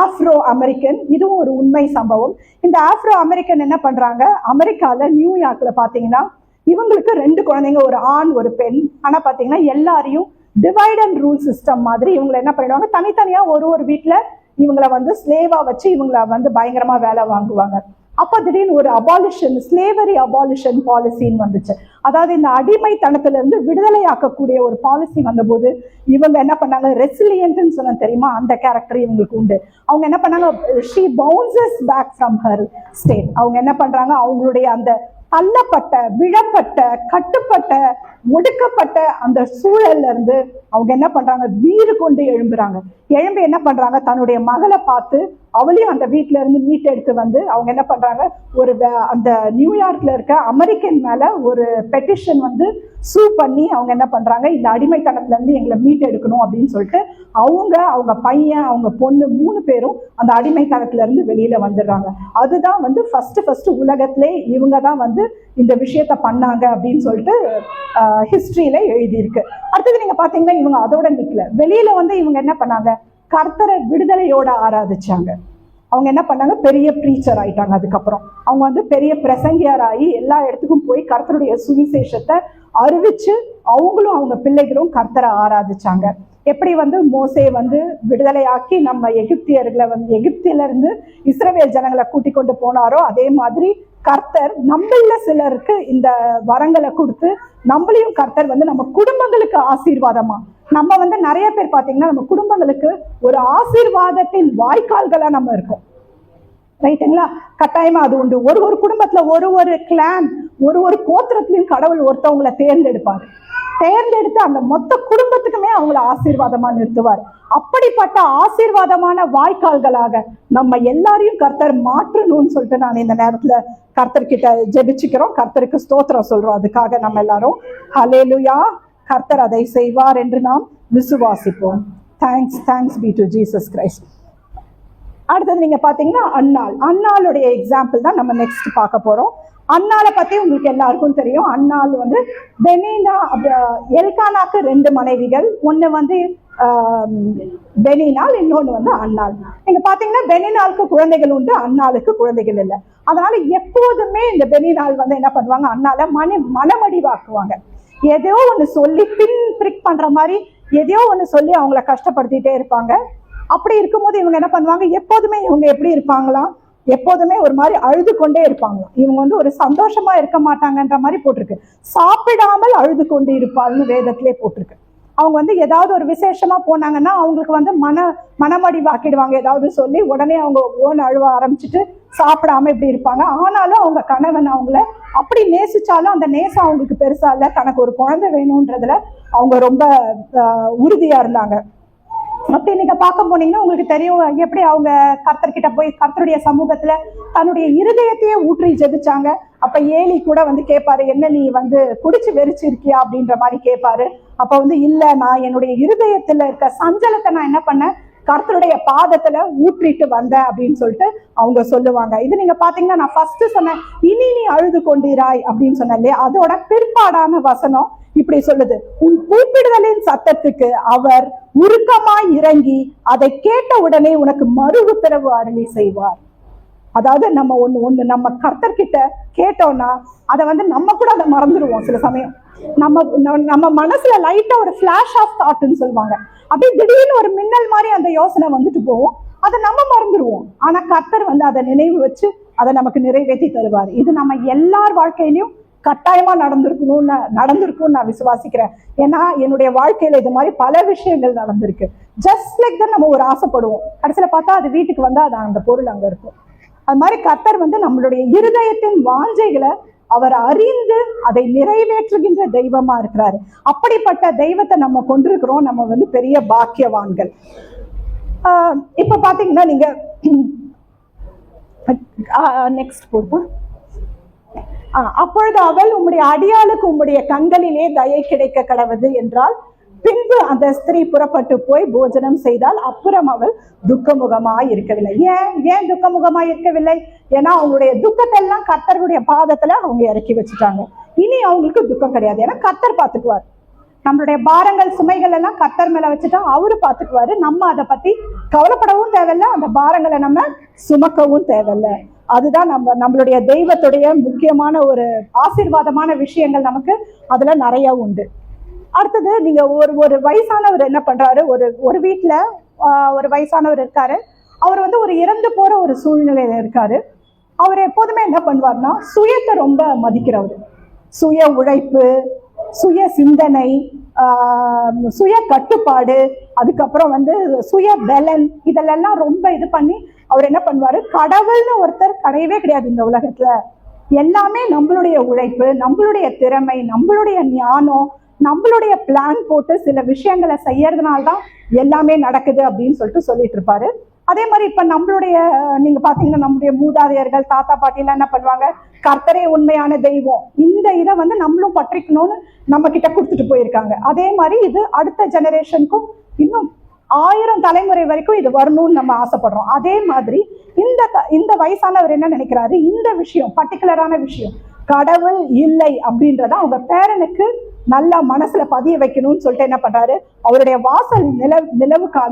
ஆப்ரோ அமெரிக்கன். இதுவும் ஒரு உண்மை சம்பவம். இந்த ஆப்ரோ அமெரிக்கன் என்ன பண்றாங்க, அமெரிக்கால நியூயார்க்ல பாத்தீங்கன்னா இவங்களுக்கு 2 குழந்தைங்க, ஒரு ஆண் ஒரு பெண். ஆனா பாத்தீங்கன்னா எல்லாரையும் டிவைட் அண்ட் ரூல் சிஸ்டம் மாதிரி இவங்களை என்ன பண்ணிடுவாங்க, தனித்தனியா ஒரு வீட்டுல இவங்களை ஸ்லேவா வச்சு இவங்களை பயங்கரமா வேலை வாங்குவாங்க. அப்ப திடீர்னு ஒரு ஸ்லேவரி அபாலிஷன் பாலிசின்னு வந்துச்சு. அதாவது இந்த அடிமைத்தனத்துல இருந்து விடுதலை ஆக்கக்கூடிய ஒரு பாலிசி வந்தபோது இவங்க என்ன பண்ணாங்க, ரெசிலியன்ட்னு சொன்ன தெரியுமா, அந்த கேரக்டர் இவங்களுக்கு உண்டு. அவங்க என்ன பண்ணாங்க, she bounces back from her state. அவங்க என்ன பண்றாங்க, அவங்களுடைய அந்த தள்ளப்பட்ட, விழப்பட்ட, கட்டுப்பட்ட, ஒடுக்கப்பட்ட அந்த சூழல்ல இருந்து அவங்க என்ன பண்றாங்க, வீறு கொண்டு எழும்புறாங்க. எழும்பி என்ன பண்றாங்க, தன்னுடைய மகளை பார்த்து அவளையும் அந்த வீட்டுல இருந்து மீட்டெடுத்து அவங்க என்ன பண்றாங்க, அந்த நியூயார்க்ல இருக்க அமெரிக்கன் மேல ஒரு பெட்டிஷன் சூ பண்ணி அவங்க என்ன பண்றாங்க, இந்த அடிமைத்தனத்துல இருந்து எங்களை மீட்டெடுக்கணும் அப்படின்னு சொல்லிட்டு அவங்க பையன், அவங்க பொண்ணு 3 பேரும் அந்த அடிமைத்தனத்துல இருந்து வெளியில வந்துடுறாங்க. அதுதான் ஃபர்ஸ்ட் உலகத்திலே இவங்க தான் இந்த விஷயத்த பண்ணாங்க அப்படின்னு சொல்லிட்டு ஹிஸ்டரியில எழுதியிருக்கு. அடுத்தது நீங்க பாத்தீங்கன்னா இவங்க அதோட நிக்கல, வெளியில இவங்க என்ன பண்ணாங்க, கர்த்தரை விடுதலையோட ஆராதிச்சாங்க. அவங்க என்ன பண்ணாங்க, பெரிய ப்ரீச்சர் ஆயிட்டாங்க. அதுக்கப்புறம் அவங்க பெரிய பிரசங்கியார் ஆகி எல்லா இடத்துக்கும் போய் கர்த்தருடைய சுவிசேஷத்தை அறிவிச்சு அவங்களும் அவங்க பிள்ளைகளும் கர்த்தரை ஆராதிச்சாங்க. எப்படி வந்து மோசே வந்து விடுதலையாக்கி நம்ம எகிப்தியர்களை வந்து எகிப்தில இருந்து இஸ்ரவேல் ஜனங்களை கூட்டி கொண்டு போனாரோ, அதே மாதிரி கர்த்தர் நம்மள சிலருக்கு இந்த வரங்களை கொடுத்து நம்மளையும் கர்த்தர் வந்து நம்ம குடும்பங்களுக்கு ஆசீர்வாதமா, நம்ம வந்து நிறைய பேர் பாத்தீங்கன்னா நம்ம குடும்பங்களுக்கு ஒரு ஆசீர்வாதத்தின் வாய்க்கால்களா நம்ம இருக்கோம். ரைட்டுங்களா? கட்டாயமா அது உண்டு. ஒரு குடும்பத்துல ஒரு கிளான், ஒரு கோத்திரத்திலையும் கடவுள் ஒருத்தவங்களை தேர்ந்தெடுப்பாரு. தேர்ந்தெடுத்து அந்த மொத்த குடும்பத்துக்குமே அவங்கள ஆசீர்வாதமா நிறுத்துவார். அப்படிப்பட்ட ஆசீர்வாதமான வாய்க்கால்களாக நம்ம எல்லாரையும் கர்த்தர் மாற்றணும்னு சொல்லிட்டு நான் இந்த நேரத்துல கர்த்தர்கிட்ட ஜெபிச்சுக்கிறோம். கர்த்தருக்கு ஸ்தோத்திரம் சொல்றோம். அதுக்காக நம்ம எல்லாரும் ஹல்லேலூயா, கர்த்தர் அதை செய்வார் என்று நாம் விசுவாசிப்போம். Thanks be to Jesus Christ. அடுத்தது நீங்க பாத்தீங்கன்னா அன்னாளுடைய எக்ஸாம்பிள் தான் நம்ம நெக்ஸ்ட் பார்க்க போறோம். அன்னாளை பத்தி உங்களுக்கு எல்லாருக்கும் தெரியும். அன்னாள் வந்து பெனினா, எல்கானாக்கு 2 மனைவிகள். ஒண்ணு வந்து பெனினாள், இன்னொன்னு வந்து அன்னாள். நீங்க பாத்தீங்கன்னா பெனினாளுக்கு குழந்தைகள் உண்டு, அன்னாளுக்கு குழந்தைகள் இல்லை. அதனால எப்போதுமே இந்த பெனினாள் வந்து என்ன பண்ணுவாங்க, அன்னாளை மனமடிவாக்குவாங்க. ஏதோ ஒண்ணு சொல்லி பிரிக் பண்ற மாதிரி எதையோ ஒண்ணு சொல்லி அவங்கள கஷ்டப்படுத்திட்டே இருப்பாங்க. அப்படி இருக்கும்போது இவங்க என்ன பண்ணுவாங்க, எப்போதுமே இவங்க எப்படி இருப்பாங்களாம், எப்போதுமே ஒரு மாதிரி அழுது கொண்டே இருப்பாங்க. இவங்க வந்து ஒரு சந்தோஷமா இருக்க மாட்டாங்கன்ற மாதிரி போட்டிருக்கு. சாப்பிடாமல் அழுது கொண்டு இருப்பாள்னு வேதத்திலே போட்டிருக்கு. அவங்க வந்து ஏதாவது ஒரு விசேஷமா போனாங்கன்னா அவங்களுக்கு வந்து மனமடி வாக்கிடுவாங்க. ஏதாவது சொல்லி உடனே அவங்க ஓன் அழுவ ஆரம்பிச்சுட்டு சாப்பிடாம இப்படி இருப்பாங்க. ஆனாலும் அவங்க கணவன் அவங்கள அப்படி நேசிச்சாலும் அந்த நேசம் அவங்களுக்கு பெருசா இல்லை. தனக்கு ஒரு குழந்தை வேணும்ன்றதுல அவங்க ரொம்ப உறுதியா இருந்தாங்க. அப்படி நீங்க பார்க்க போனீங்கன்னா உங்களுக்கு தெரியும் எப்படி அவங்க கர்த்தர்கிட்ட போய் கர்த்தருடைய சமூகத்துல தன்னுடைய இருதயத்தையே ஊற்றி ஜெபிச்சாங்க. அப்ப ஏலி கூட வந்து கேட்பாரு, என்ன நீ வந்து குடிச்சு வெறிச்சிருக்கியா அப்படின்ற மாதிரி கேட்பாரு. அப்ப வந்து இல்ல, நான் என்னுடைய இருதயத்துல இருக்க சஞ்சலத்தை நான் என்ன பண்ணேன், கர்த்தருடைய பாதத்துல ஊற்றிட்டு வந்தேன் அப்படின்னு சொல்லிட்டு அவங்க சொல்லுவாங்க. இது நீங்க பாத்தீங்கன்னா நான் ஃபர்ஸ்ட் சொன்னேன், இனி நீ அழுது கொண்டிராய் அப்படின்னு சொன்னேன் இல்லையா, அதோட பிற்பாடான வசனம் இப்படி சொல்லுது, உன் கூப்பிடுதலின் சத்தத்துக்கு அவர் உருக்கமாய் இறங்கி அதை கேட்ட உடனே உனக்கு மறு உத்தரவு அருளி செய்வார். அதாவது நம்ம ஒண்ணு நம்ம கர்த்தர்கிட்ட கேட்டோம்னா அதை வந்து நம்ம கூட அதை மறந்துடுவோம். சில சமயம் நம்ம மனசுல லைட்டா ஒரு பிளாஷ் ஆஃப் தாட்னு சொல்லுவாங்க, அப்படியே திடீர்னு ஒரு மின்னல் மாதிரி அந்த யோசனை வந்துட்டு போவோம், அதை நம்ம மறந்துடுவோம். ஆனா கர்த்தர் வந்து அதை நினைவு வச்சு அதை நமக்கு நிறைவேற்றி தருவார். இது நம்ம எல்லார் வாழ்க்கையிலையும் கட்டாயமா நடந்திருக்கும்னு நான் விசுவாசிக்கிறேன். ஏன்னா என்னுடைய வாழ்க்கையில இது மாதிரி பல விஷயங்கள் நடந்திருக்கு. ஜஸ்ட் லைக் தான் நம்ம ஒரு ஆசைப்படுவோம், கடைசியில பார்த்தா அது வீட்டுக்கு வந்தா அது அந்த பொருள் அங்க இருக்கும். அது மாதிரி கர்த்தர் வந்து நம்மளுடைய இருதயத்தின் வாஞ்சைகளை அவர் அறிந்து அதை நிறைவேற்றுகின்ற தெய்வமா இருக்கிறாரு. அப்படிப்பட்ட தெய்வத்தை நம்ம கொண்டிருக்கிறோம். நம்ம வந்து பெரிய பாக்கியவான்கள். இப்ப பாத்தீங்கன்னா நீங்க நெக்ஸ்ட் போடுவோம். அப்பொழுது அவள், உம்முடைய அடியாளுக்கு உம்முடைய கண்களிலே தயை கிடைக்க கடவுது என்றால், பின்பு அந்த ஸ்திரீ புறப்பட்டு போய் போஜனம் செய்தால். அப்புறம் அவள் துக்கமுகமாய் இருக்கவில்லை. ஏன் துக்கமுகமாய் இருக்கவில்லை? ஏன்னா அவங்களுடைய துக்கத்தெல்லாம் கர்த்தருடைய பாதத்துல அவங்க இறக்கி வச்சுட்டாங்க. இனி அவங்களுக்கு துக்கம் கிடையாது. ஏன்னா கர்த்தர் பார்த்துக்குவார். நம்மளுடைய பாரங்கள் சுமைகள் எல்லாம் கர்த்தர் மேல வச்சுட்டா அவரு பார்த்துக்குவாரு. நம்ம அதை பத்தி கவலைப்படவும் தேவையில்லை, அந்த பாரங்களை நம்ம சுமக்கவும் தேவையில்லை. அதுதான் நம்மளுடைய தெய்வத்துடைய முக்கியமான ஒரு ஆசீர்வாதமான விஷயங்கள் நமக்கு அதுல நிறைய உண்டு. அடுத்தது நீங்க ஒரு வயசானவர் என்ன பண்றாரு, ஒரு வீட்டுல ஒரு வயசானவர் இருக்காரு. அவர் வந்து ஒரு இறந்து போற ஒரு சூழ்நிலையில இருக்காரு. அவர் எப்போதுமே என்ன பண்ணுவார்னா சுயத்தை ரொம்ப மதிக்கிறவர். சுய உழைப்பு, சுய சிந்தனை, சுய கட்டுப்பாடு, அதுக்கப்புறம் வந்து சுய பலன், இதெல்லாம் ரொம்ப இது பண்ணி அவர் என்ன பண்ணுவாரு, கடவுள்னு ஒருத்தர் கிடையவே கிடையாது இந்த உலகத்துல. எல்லாமே நம்மளுடைய உழைப்பு, நம்மளுடைய திறமை, நம்மளுடைய ஞானம், நம்மளுடைய பிளான் போட்டு சில விஷயங்களை செய்யறதுனால்தான் எல்லாமே நடக்குது அப்படின்னு சொல்லிட்டு இருப்பாரு. அதே மாதிரி இப்ப நம்மளுடைய நீங்க பாத்தீங்கன்னா நம்மளுடைய மூதாதையர்கள் தாத்தா பாட்டி எல்லாம் என்ன பண்ணுவாங்க, கர்த்தரே உண்மையான தெய்வம், இந்த இதை வந்து நம்மளும் பற்றிக்கணும்னு நம்ம கிட்ட கொடுத்துட்டு போயிருக்காங்க. அதே மாதிரி இது அடுத்த ஜெனரேஷனுக்கும் இன்னும் 1000 தலைமுறை வரைக்கும் இது வரணும்னு நம்ம ஆசைப்படுறோம். அதே மாதிரி இந்த வயசானவர் என்ன நினைக்கிறாரு, இந்த விஷயம் பர்டிகுலரான விஷயம் கடவுள் இல்லை அப்படின்றத அவங்க பேரனுக்கு நல்லா மனசுல பதிய வைக்கணும்னு சொல்லிட்டு என்ன பண்றாரு, அவருடைய வாசல்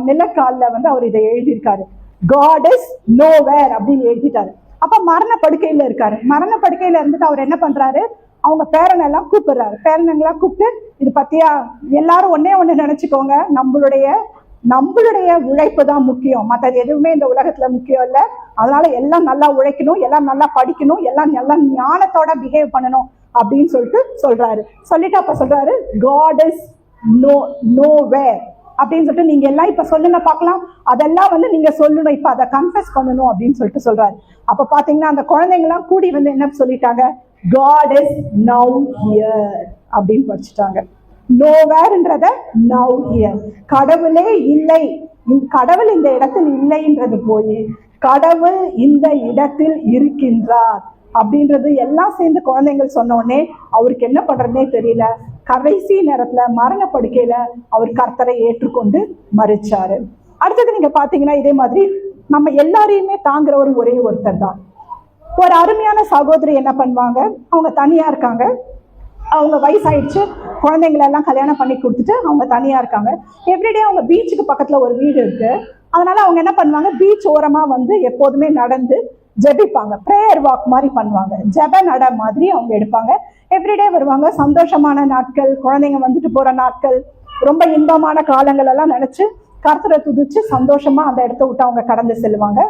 நிலக்கால்ல வந்து அவர் இதை எழுதியிருக்காரு, God is nowhere அப்படின்னு எழுதிட்டாரு. அப்ப மரண படுக்கையில இருக்காரு. மரண படுக்கையில இருந்துட்டு அவர் என்ன பண்றாரு, அவங்க பேரனை எல்லாம் கூப்பிடுறாரு. பேரனெல்லாம் கூப்பிட்டு, இது பத்தியா எல்லாரும் ஒண்ணு நினைச்சுக்கோங்க, நம்மளுடைய உழைப்பு தான் முக்கியம், மற்றது எதுவுமே இந்த உலகத்துல முக்கியம் இல்லை. அதனால எல்லாம் நல்லா உழைக்கணும், எல்லாம் நல்லா படிக்கணும், எல்லாம் நல்லா ஞானத்தோட பிஹேவ் பண்ணணும் அப்படின்னு சொல்றாரு. சொல்லிட்டு அப்ப சொல்றாரு, God is nowhere அப்படின்னு சொல்லிட்டு நீங்க எல்லாம் இப்ப சொல்லுங்க பார்க்கலாம், அதெல்லாம் வந்து நீங்க சொல்லணும், இப்ப அதை கன்ஃபெஸ் பண்ணணும் அப்படின்னு சொல்றாரு. அப்ப பாத்தீங்கன்னா அந்த குழந்தைங்க எல்லாம் கூடி வந்து என்ன சொல்லிட்டாங்க, God is now here அப்படின்னு படிச்சுட்டாங்க. நோவேர்ன்றத now here, கடவுளே இல்லை, கடவுள் இந்த இடத்தில் இல்லைன்றது போய் கடவுள் இந்த இடத்தில் இருக்கின்றார் அப்படின்றது எல்லாம் சேர்ந்து குழந்தைங்கள் சொன்ன உடனே அவருக்கு என்ன பண்றதுனே தெரியல. கடைசி நேரத்துல மரண படுக்கையில அவர் கர்த்தரை ஏற்றுக்கொண்டு மரிச்சாரு. அடுத்தது நீங்க பாத்தீங்கன்னா இதே மாதிரி நம்ம எல்லாரையுமே தாங்குற ஒரே ஒருத்தர் தான். ஒரு அருமையான சகோதரி என்ன பண்ணுவாங்க, அவங்க தனியா இருக்காங்க, அவங்க வயசாயிடுச்சு, குழந்தைங்களை எல்லாம் கல்யாணம் பண்ணி கொடுத்துட்டு அவங்க தனியா இருக்காங்க. எவ்ரிடே அவங்க பீச்சுக்கு பக்கத்துல ஒரு வீடு இருக்கு, அதனால அவங்க என்ன பண்ணுவாங்க, பீச் ஓரமா வந்து எப்போதுமே நடந்து ஜெபிப்பாங்க, ப்ரேயர் வாக் மாதிரி பண்ணுவாங்க, ஜெப நட மாதிரி அவங்க எடுப்பாங்க. எவ்ரிடே வருவாங்க, சந்தோஷமான நாட்கள், குழந்தைங்க வந்துட்டு போற நாட்கள், ரொம்ப இன்பமான காலங்கள் எல்லாம் நினைச்சு கர்த்தரை துதிச்சு சந்தோஷமா அந்த இடத்த விட்டு அவங்க கடந்து செல்லுவாங்க.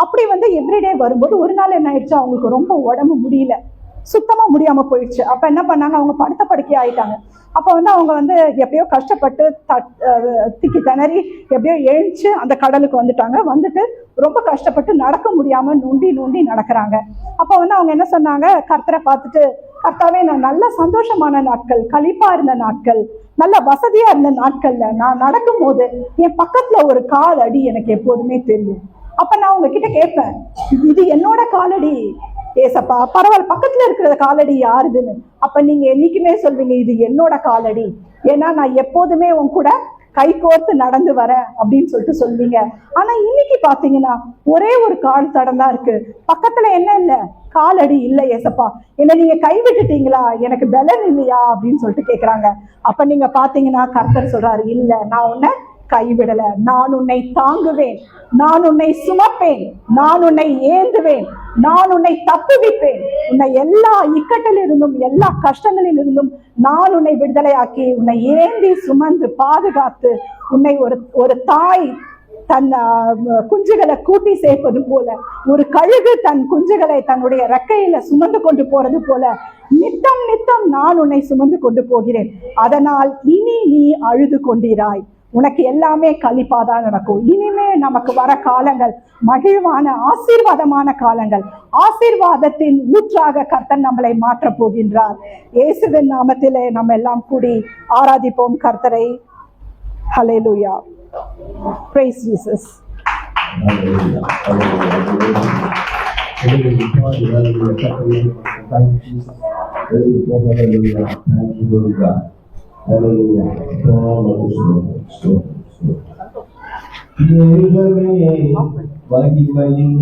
அப்படி வந்து எவ்ரிடே வரும்போது ஒரு நாள் என்ன ஆயிடுச்சு, அவங்களுக்கு ரொம்ப உடம்பு முடியல, சுத்தமா முடியாம போயிடுச்சு. அப்ப என்ன பண்ணாங்க, அவங்க படுத்த படுக்கை ஆயிட்டாங்க. அப்ப வந்து அவங்க வந்து எப்படியோ கஷ்டப்பட்டு திக்கி திணறி எப்படியோ எழுந்து அந்த கடலுக்கு வந்துட்டு ரொம்ப கஷ்டப்பட்டு நடக்க முடியாம நொண்டி நடக்கிறாங்க. அப்ப வந்து அவங்க என்ன சொன்னாங்க, கர்த்தரை பார்த்துட்டு, கர்த்தாவே நான் நல்ல சந்தோஷமான நாட்கள், களிப்பா இருந்த நாட்கள், நல்ல வசதியா இருந்த நாட்கள்ல நான் நடக்கும் போது என் பக்கத்துல ஒரு கால் அடி எனக்கு எப்போதுமே தெரியும். அப்ப நான் உங்ககிட்ட கேட்பேன், இது என்னோட காலடி ஏசப்பா, பரவாயில்ல பக்கத்துல இருக்கிற காலடி யாருதுன்னு. அப்ப நீங்க என்னைக்குமே சொல்வீங்க, இது என்னோட காலடி, ஏன்னா நான் எப்போதுமே உன் கூட கை கோர்த்து நடந்து வரேன் அப்படின்னு சொல்வீங்க. ஆனா இன்னைக்கு பாத்தீங்கன்னா ஒரே ஒரு கால் தடம் தான் இருக்கு, பக்கத்துல என்ன இல்லை, காலடி இல்லை ஏசப்பா, என்ன நீங்க கைவிட்டுட்டீங்களா, எனக்கு பலன் இல்லையா அப்படின்னு கேக்குறாங்க. அப்ப நீங்க பாத்தீங்கன்னா கர்த்தர் சொல்றாரு, இல்ல நான் உன்னை கைவிடல, நான் உன்னை தாங்குவேன், நான் உன்னை சுமப்பேன், நான் உன்னை ஏந்துவேன், நான் உன்னை தப்புவிப்பேன், உன்னை எல்லா இக்கட்டில் இருந்தும் எல்லா கஷ்டங்களில் இருந்தும் நான் உன்னை விடுதலையாக்கி உன்னை ஏந்தி சுமந்து பாதுகாத்து உன்னை ஒரு தாய் தன் குஞ்சுகளை கூட்டி சேர்ப்பது போல, ஒரு கழுகு தன் குஞ்சுகளை தன்னுடைய ரெக்கையில சுமந்து கொண்டு போறது போல நித்தம் நான் உன்னை சுமந்து கொண்டு போகிறேன். அதனால் இனி நீ அழுது கொண்டிராய், உனக்கு எல்லாமே களிப்பாதான் நடக்கும். இனிமே நமக்கு வர காலங்கள் மகிழ்வான ஆசீர்வாதமான காலங்கள், ஆசீர்வாதத்தின் ஊற்றாக கர்த்தர் நம்மளை மாற்ற போகின்றார். இயேசுவின் நாமத்திலே நம்ம எல்லாம் கூடி ஆராதிப்போம் கர்த்தரை. ஹல்லேலூயா, praise Jesus. மகிமையின்